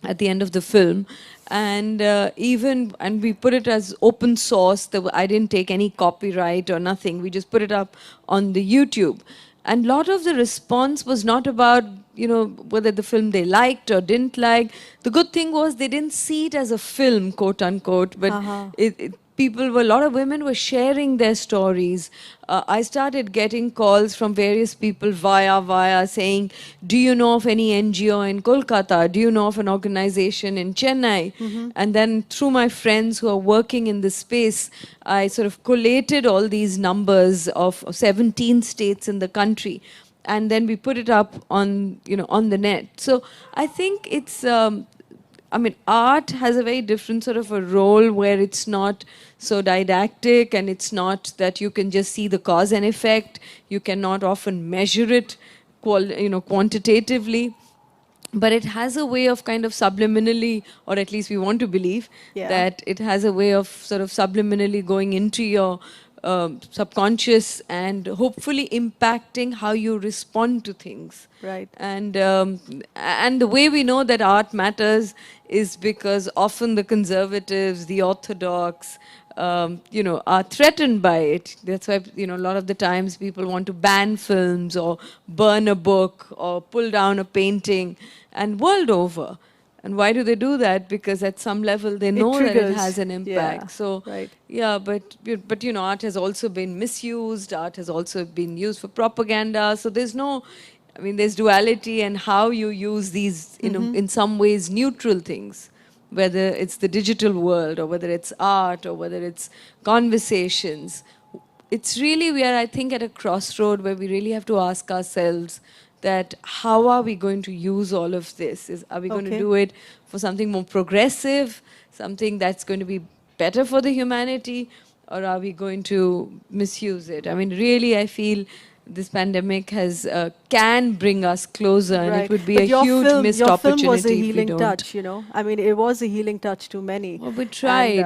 at the end of the film. And we put it as open source. I didn't take any copyright or nothing. We just put it up on the YouTube. And a lot of the response was not about, whether the film they liked or didn't like. The good thing was they didn't see it as a film, quote unquote, but a lot of women were sharing their stories. I started getting calls from various people via saying, do you know of any NGO in Kolkata? Do you know of an organization in Chennai? And then through my friends who are working in this space, I sort of collated all these numbers of 17 states in the country. And then we put it up on the net. So I think it's... art has a very different sort of a role where it's not so didactic, and it's not that you can just see the cause and effect. You cannot often measure it, quantitatively. But it has a way of kind of subliminally, or at least we want to believe, that it has a way of sort of subliminally going into your subconscious and hopefully impacting how you respond to things. Right. And the way we know that art matters is because often the conservatives, the orthodox, are threatened by it. That's why, a lot of the times people want to ban films or burn a book or pull down a painting, and world over. And why do they do that? Because at some level they know that it has an impact. But art has also been misused. Art has also been used for propaganda. So there's there's duality, and how you use these, in some ways neutral things, whether it's the digital world or whether it's art or whether it's conversations. It's really, we are, I think, at a crossroad where we really have to ask ourselves that how are we going to use all of this? Are we going to do it for something more progressive, something that's going to be better for the humanity, or are we going to misuse it? I mean, really, I feel this pandemic can bring us closer, and it would be a huge missed opportunity. Your film was a if we healing don't. touch, I mean, it was a healing touch to many. Well, we tried,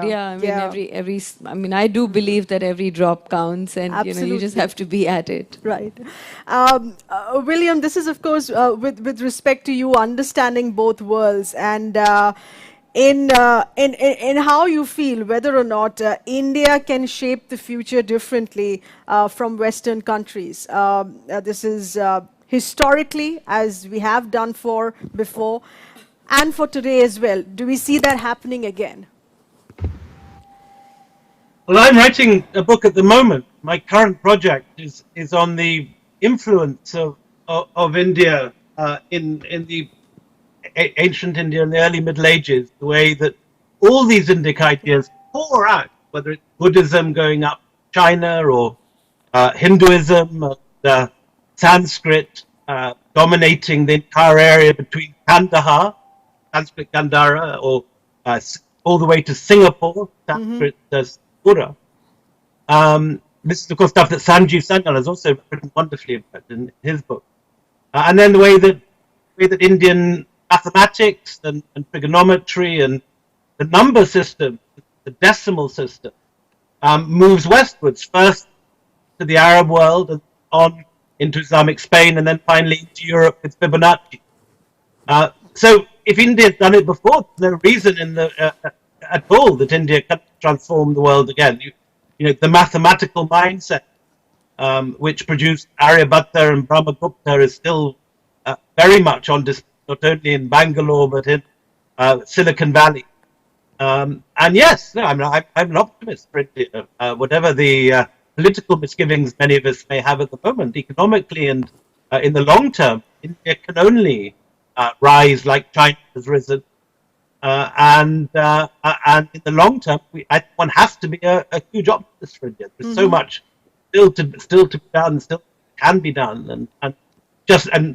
I do believe that every drop counts, and you just have to be at it. Right. William, this is, of course, with respect to you understanding both worlds, and in how you feel whether or not India can shape the future differently from Western countries. This is historically, as we have done before, and for today as well. Do we see that happening again? Well, I'm writing a book at the moment. My current project is on the influence of India in the ancient India in the early Middle Ages, the way that all these Indic ideas pour out, whether it's Buddhism going up China or Hinduism, Sanskrit dominating the entire area between Kandahar Sanskrit Gandhara, or all the way to Singapore, Sanskrit Pura. This is, of course, stuff that Sanjeev Sanyal has also written wonderfully about in his book. And then the way that Indian mathematics and trigonometry and the number system, the decimal system, moves westwards, first to the Arab world and on into Islamic Spain, and then finally into Europe with Fibonacci. So if India had done it before, there's no reason at all that India can transform the world again. You know, the mathematical mindset which produced Aryabhatta and Brahmagupta is still very much on display, not only in Bangalore but in Silicon Valley. And yes, no, I'm an optimist for India. Whatever the political misgivings many of us may have at the moment, economically and in the long term, India can only rise like China has risen. And in the long term, one has to be a huge optimist for India. There's so much still to be done, still can be done, and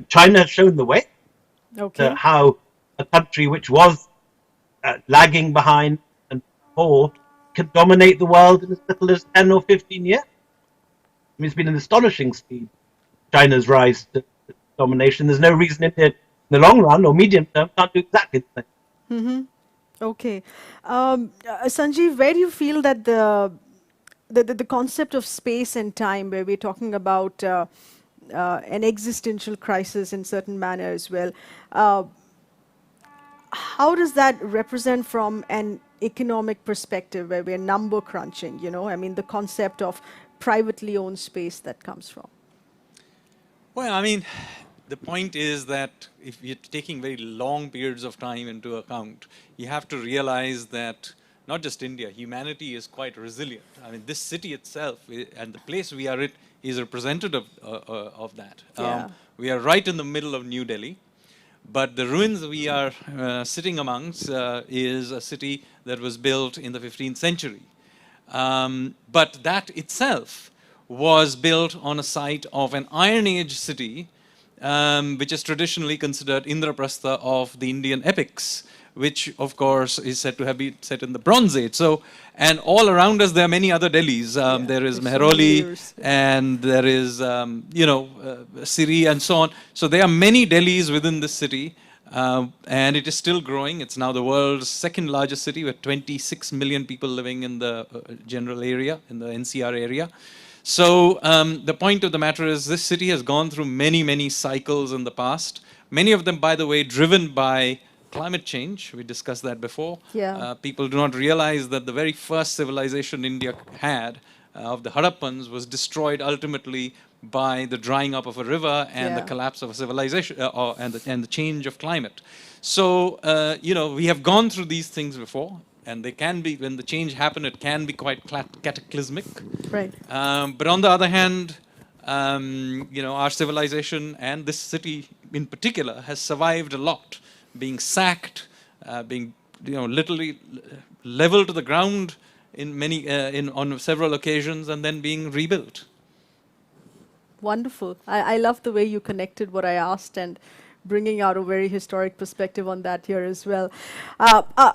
China has shown the way. Okay. How a country which was lagging behind and poor can dominate the world in as little as 10 or 15 years. I mean, it's been an astonishing speed, China's rise to domination. There's no reason India, in the long run or medium term, can't do exactly the same. Okay. Sanjeev, where do you feel that the concept of space and time, where we're talking about an existential crisis in certain manner as well, how does that represent from an economic perspective, where we're number crunching, you know? I mean, the concept of privately owned space that comes from. Well, I mean, the point is that if you're taking very long periods of time into account, you have to realize that not just India, humanity is quite resilient. I mean, this city itself and the place we are in is representative of that. Yeah. We are right in the middle of New Delhi, but the ruins we are sitting amongst is a city that was built in the 15th century. But that itself was built on a site of an Iron Age city, which is traditionally considered Indraprastha of the Indian epics, which of course is said to have been set in the Bronze Age. So, and all around us there are many other Delhis. There is Mehrauli, and there is, Siri and so on. So there are many Delhis within this city, and it is still growing. It's now the world's second largest city with 26 million people living in the general area, in the NCR area. So the point of the matter is this city has gone through many, many cycles in the past. Many of them, by the way, driven by climate change. We discussed that before. Yeah. People do not realize that the very first civilization India had of the Harappans was destroyed ultimately by the drying up of a river and the collapse of a civilization and the change of climate. So, we have gone through these things before. And they can be, when the change happens, it can be quite cataclysmic. Right. But on the other hand, our civilization and this city in particular has survived a lot, being sacked, being literally leveled to the ground on several occasions, and then being rebuilt. Wonderful. I love the way you connected what I asked and bringing out a very historic perspective on that here as well.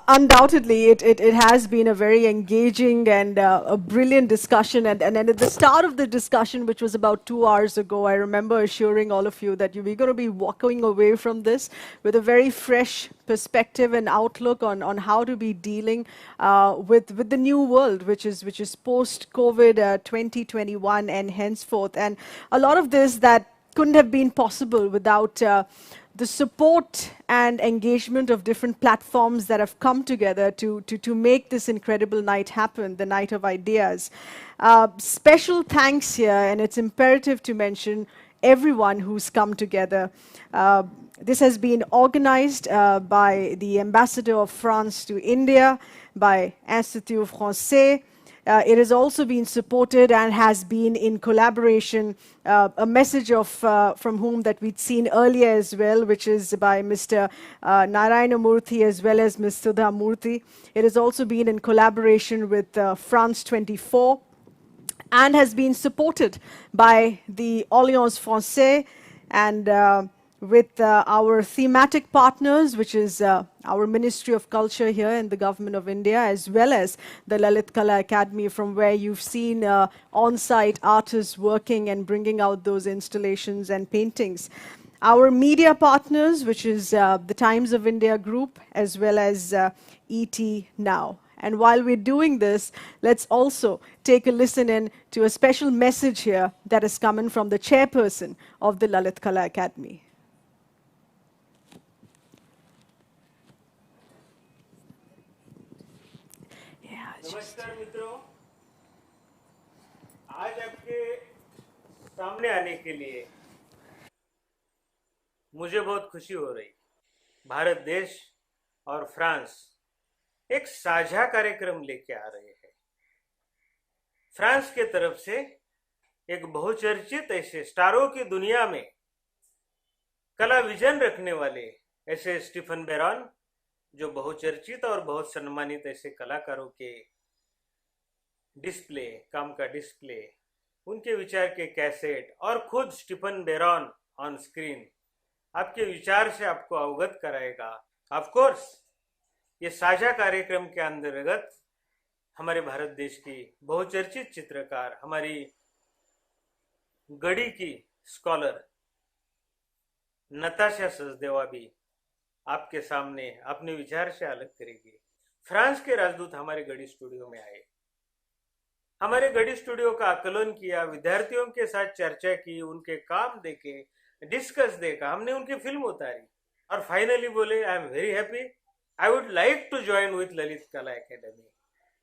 Undoubtedly, it has been a very engaging and a brilliant discussion. And at the start of the discussion, which was about 2 hours ago, I remember assuring all of you that we're going to be walking away from this with a very fresh perspective and outlook on how to be dealing with the new world, which is post-COVID 2021 and henceforth. And a lot of this that couldn't have been possible without the support and engagement of different platforms that have come together to make this incredible night happen, the Night of Ideas. Special thanks here, and it's imperative to mention everyone who's come together. This has been organized by the Ambassador of France to India, by Institut Français. It has also been supported and has been in collaboration, a message of from whom that we'd seen earlier as well, which is by Mr. Narayana Murthy as well as Ms. Sudha Murthy. It has also been in collaboration with France 24 and has been supported by the Alliance Française and with our thematic partners, which is our Ministry of Culture here in the Government of India, as well as the Lalit Kala Academy, from where you've seen on-site artists working and bringing out those installations and paintings. Our media partners, which is the Times of India Group, as well as ET Now. And while we're doing this, let's also take a listen in to a special message here that is coming from the chairperson of the Lalit Kala Academy. नमस्कार मित्रों, आज आपके सामने आने के लिए मुझे बहुत खुशी हो रही। भारत देश और फ्रांस एक साझा कार्यक्रम लेके आ रहे हैं। फ्रांस के तरफ से एक बहुचर्चित ऐसे स्टारों की दुनिया में कला विजन रखने वाले ऐसे स्टीफन बेरॉन, जो बहुचर्चित और बहुत सम्मानित ऐसे कलाकारों के डिस्प्ले, काम का डिस्प्ले, उनके विचार के कैसेट और खुद स्टीफन बेरॉन ऑन स्क्रीन आपके विचार से आपको अवगत कराएगा। ऑफ कोर्स ये साझा कार्यक्रम के अंतर्गत हमारे भारत देश की बहुचर्चित चित्रकार, हमारी गढ़ी की स्कॉलर नताशा सचदेवा भी आपके सामने अपने विचार से अलग करेगी। फ्रांस के राजदूत हमारे गढ़ी स्टूडियो में आए, हमारे गढ़ी स्टूडियो का आकलन किया, विद्यार्थियों के साथ चर्चा की, उनके काम देखे, डिस्कस देखा, हमने उनकी फिल्म उतारी और फाइनली बोले I am very happy, I would like to join with Lalit Kala academy,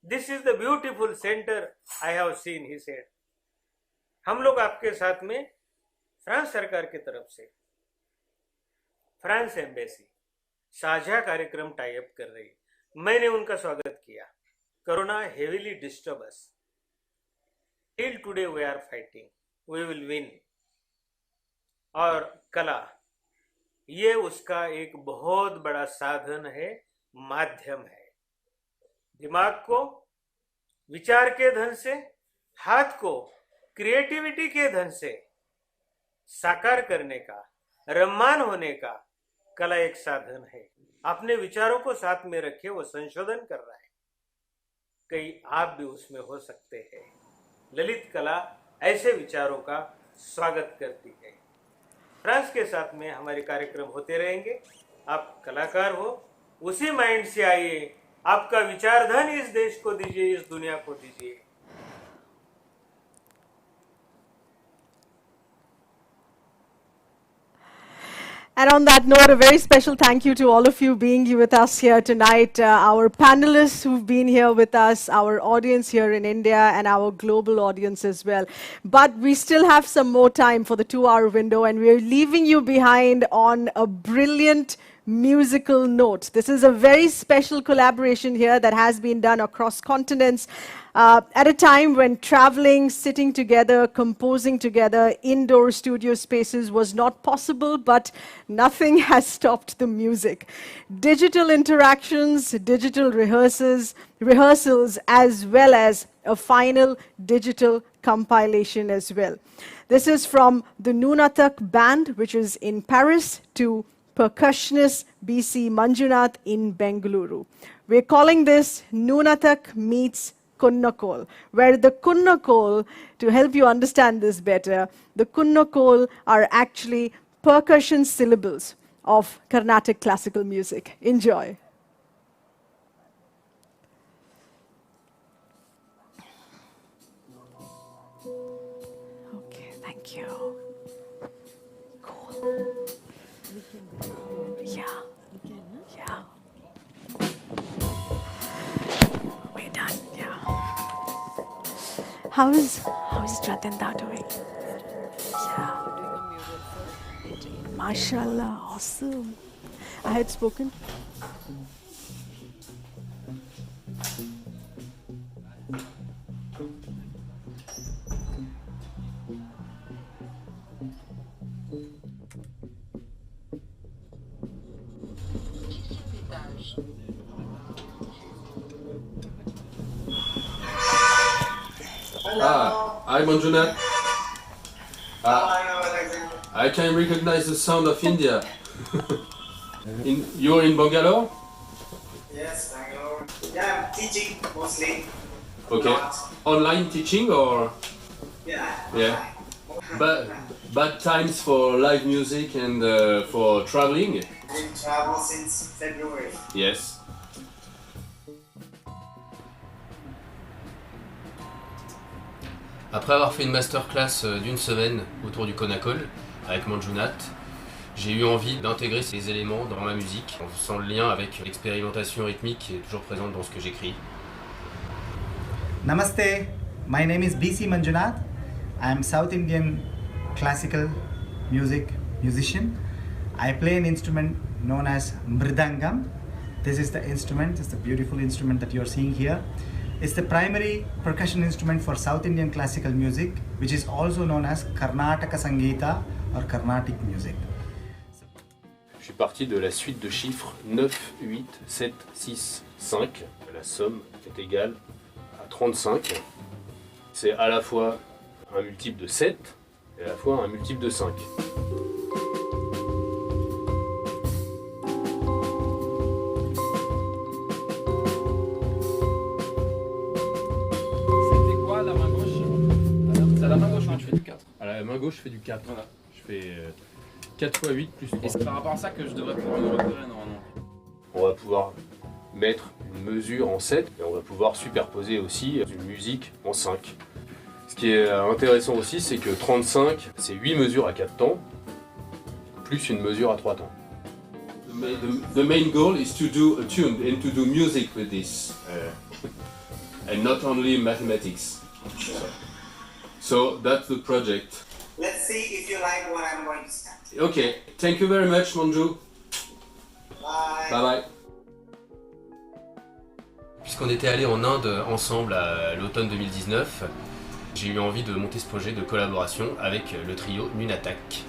this is the beautiful centre I have seen, he said. हम लोग आपके साथ में फ्रांस सरकार की तरफ से फ्रांस एम्बेसी साझा कार्यक्रम टाई अप कर रही। मैंने उनका स्वागत किया। Corona heavily disturb us, till today we are fighting, we will win. और कला ये उसका एक बहुत बड़ा साधन है, माध्यम है। दिमाग को विचार के धन से, हाथ को क्रिएटिविटी के धन से साकार करने का, रम्मान होने का कला एक साधन है। अपने विचारों को साथ में रखे, वो संशोधन कर रहा है, कहीं आप भी उसमें हो सकते हैं। ललित कला ऐसे विचारों का स्वागत करती है। फ्रांस के साथ में हमारे कार्यक्रम होते रहेंगे। आप कलाकार हो, उसी माइंड से आइए, आपका विचार धन इस देश को दीजिए, इस दुनिया को दीजिए। And on that note, a very special thank you to all of you being with us here tonight, our panelists who've been here with us, our audience here in India, and our global audience as well. But we still have some more time for the 2-hour window, and we're leaving you behind on a brilliant musical note. This is a very special collaboration here that has been done across continents. At a time when traveling, sitting together, composing together, indoor studio spaces was not possible, but nothing has stopped the music. Digital interactions, digital rehearsals, as well as a final digital compilation as well. This is from the Noonatak band, which is in Paris, to percussionist B.C. Manjunath in Bengaluru. We're calling this Noonatak meets Kunnakol, where the Kunnakol, to help you understand this better, the Kunnakol are actually percussion syllables of Carnatic classical music. Enjoy. Okay, thank you. Cool. Yeah. Yeah. We're done. Yeah. How is Ratenda doing? Yeah. Mashallah, awesome. I had spoken. Hi, Manjunath. I can recognize the sound of India. You're in Bangalore? Yes, Bangalore. Yeah, I'm teaching mostly. Okay. Not. Online teaching or? Yeah. Yeah. But bad times for live music and for traveling? I've been travel since February. Yes. Après avoir fait une masterclass d'une semaine autour du Ecological avec Manjunat, j'ai eu envie d'intégrer ces éléments dans ma musique en faisant le lien avec l'expérimentation rythmique qui est toujours présente dans ce que j'écris. Namaste, my name is BC Manjunath. I am South Indian classical music musician. I play an instrument known as mridangam. This is the instrument, it's the beautiful instrument that you're seeing here. It's the primary percussion instrument for South Indian classical music, which is also known as Karnataka Sangeeta or Carnatic music. Je suis parti de la suite de chiffres 9, 8, 7, 6, 5. La somme est égale à 35. C'est à la fois un multiple de 7 et à la fois un multiple de 5. C'était quoi la main gauche? C'est à la main gauche, hein, je fais du 4. À la main gauche, je fais du 4. Voilà. Je fais 4 x 8 plus 3. Et c'est par rapport à ça que je devrais pouvoir me repérer normalement. On va pouvoir mettre une mesure en 7 et on va pouvoir superposer aussi une musique en 5. Ce qui est intéressant aussi, c'est que 35, c'est 8 mesures à 4 temps, plus une mesure à 3 temps. The main goal is to do a tune and to do music with this, and not only mathematics. So that's the project. Let's see if you like what I'm going to start. Okay, thank you very much, Manju. Bye. Bye bye. Puisqu'on était allé en Inde ensemble à l'automne 2019, j'ai eu envie de monter ce projet de collaboration avec le trio Nunatak.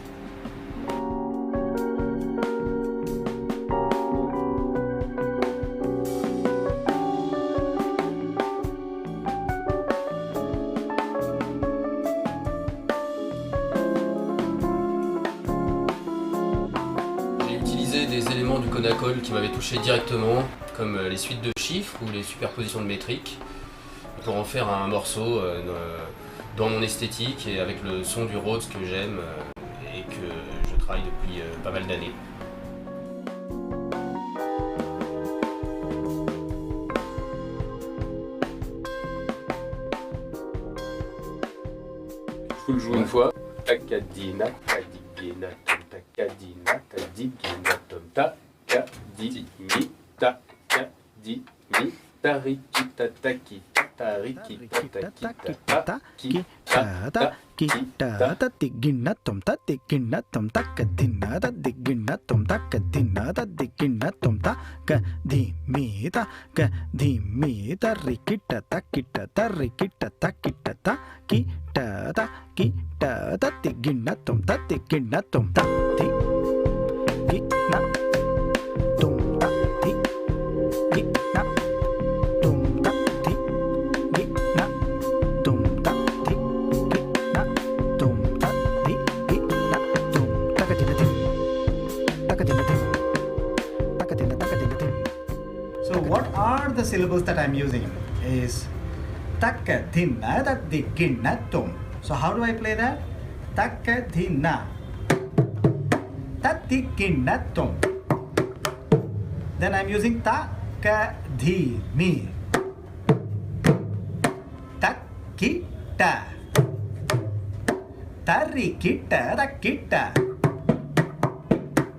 J'ai utilisé des éléments du Ecological qui m'avaient touché directement, comme les suites de chiffres ou les superpositions de métriques, pour en faire un morceau dans mon esthétique et avec le son du Rhodes que j'aime et que je travaille depuis pas mal d'années. Je vous le joue une fois. Takadina, tadigina, tom takadina, tadigina, tom takadimi, takadimi, tarikita, takita, tarikita, takita, Kita digina tom ta digina tom ta kadina ta digina tom ta kadina ta digina tom ta kadimita kadimita rikita ta rikita ta kita ta digina tom ta digina tom ta digina tom ta digina tom ta digina tom ta So what are the syllables that I'm using is takadina digina tom. So how do I play that? Takadina tadigina tom. Then I'm using takadimi takita tarikita takita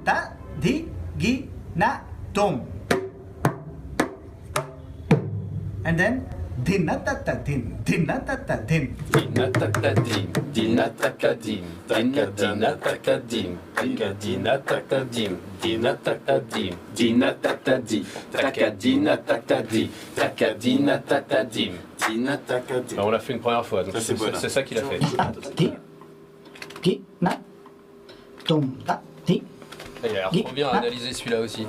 tadigina tom. And then dinatatatin, dinatatatin. Dinatakadim, dinatakadim, dinatakadim, dinatakadim, dinatakadim, dinatakadim, takadinatakadim, takadinatakadim, dinatakadim. On l'a fait une première fois, donc c'est ça qu'il a fait. Il a l'air trop bien à analyser celui-là aussi.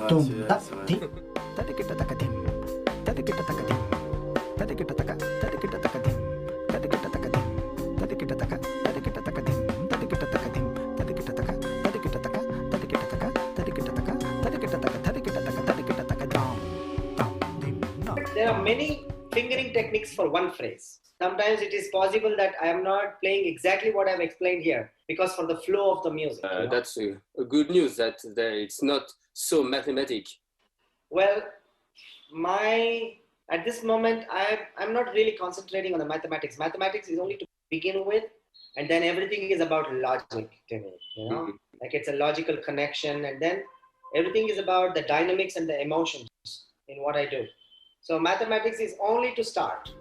there are many fingering techniques for one phrase. Sometimes it is possible that I am not playing exactly what I've explained here because for the flow of the music. That's a good news that it's not so mathematic. Well, at this moment, I'm not really concentrating on the mathematics. Mathematics is only to begin with, and then everything is about logic to me, you know? Like it's a logical connection, and then everything is about the dynamics and the emotions in what I do. So mathematics is only to start.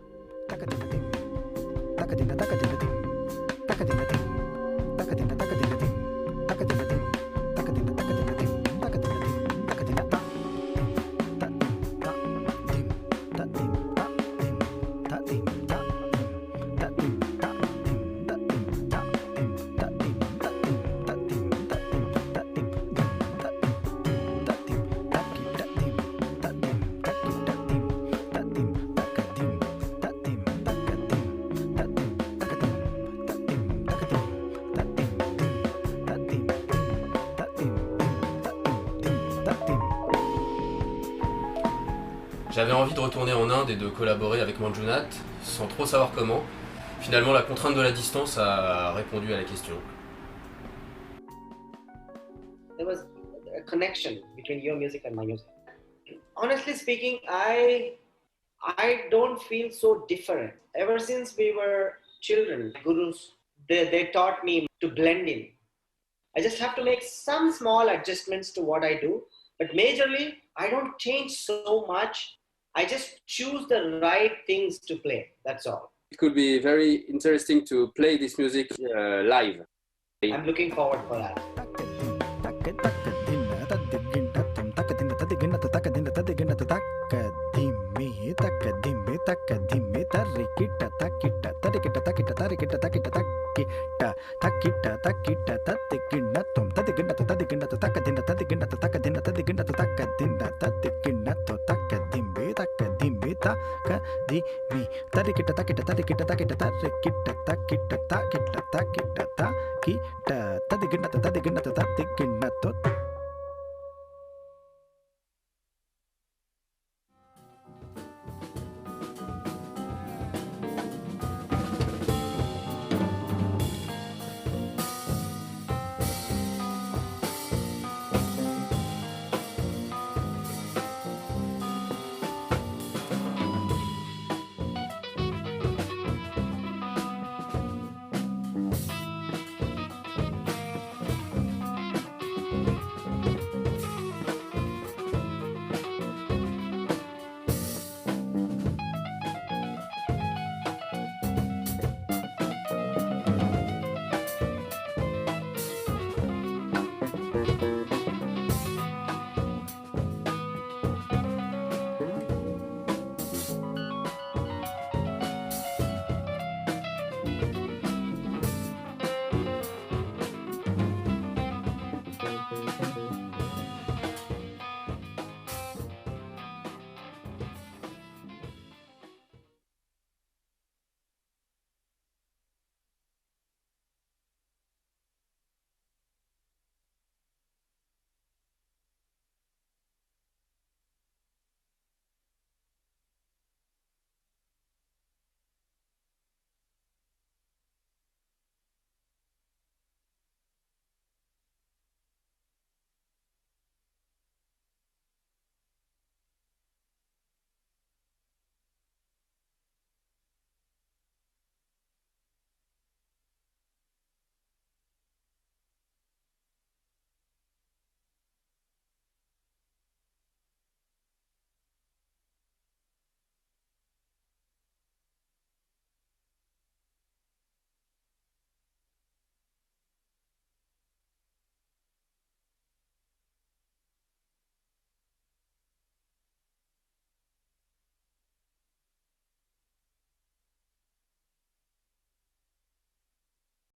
J'avais envie de retourner en Inde et de collaborer avec Manjunath sans trop savoir comment. Finalement, la contrainte de la distance a répondu à la question. There was a connection between your music and my music. Honestly speaking, I don't feel so different. Ever since we were children, gurus, they taught me to blend in. I just have to make some small adjustments to what I do, but majorly, I don't change so much. I just choose the right things to play, that's all. It could be very interesting to play this music live. I'm looking forward for that. Kita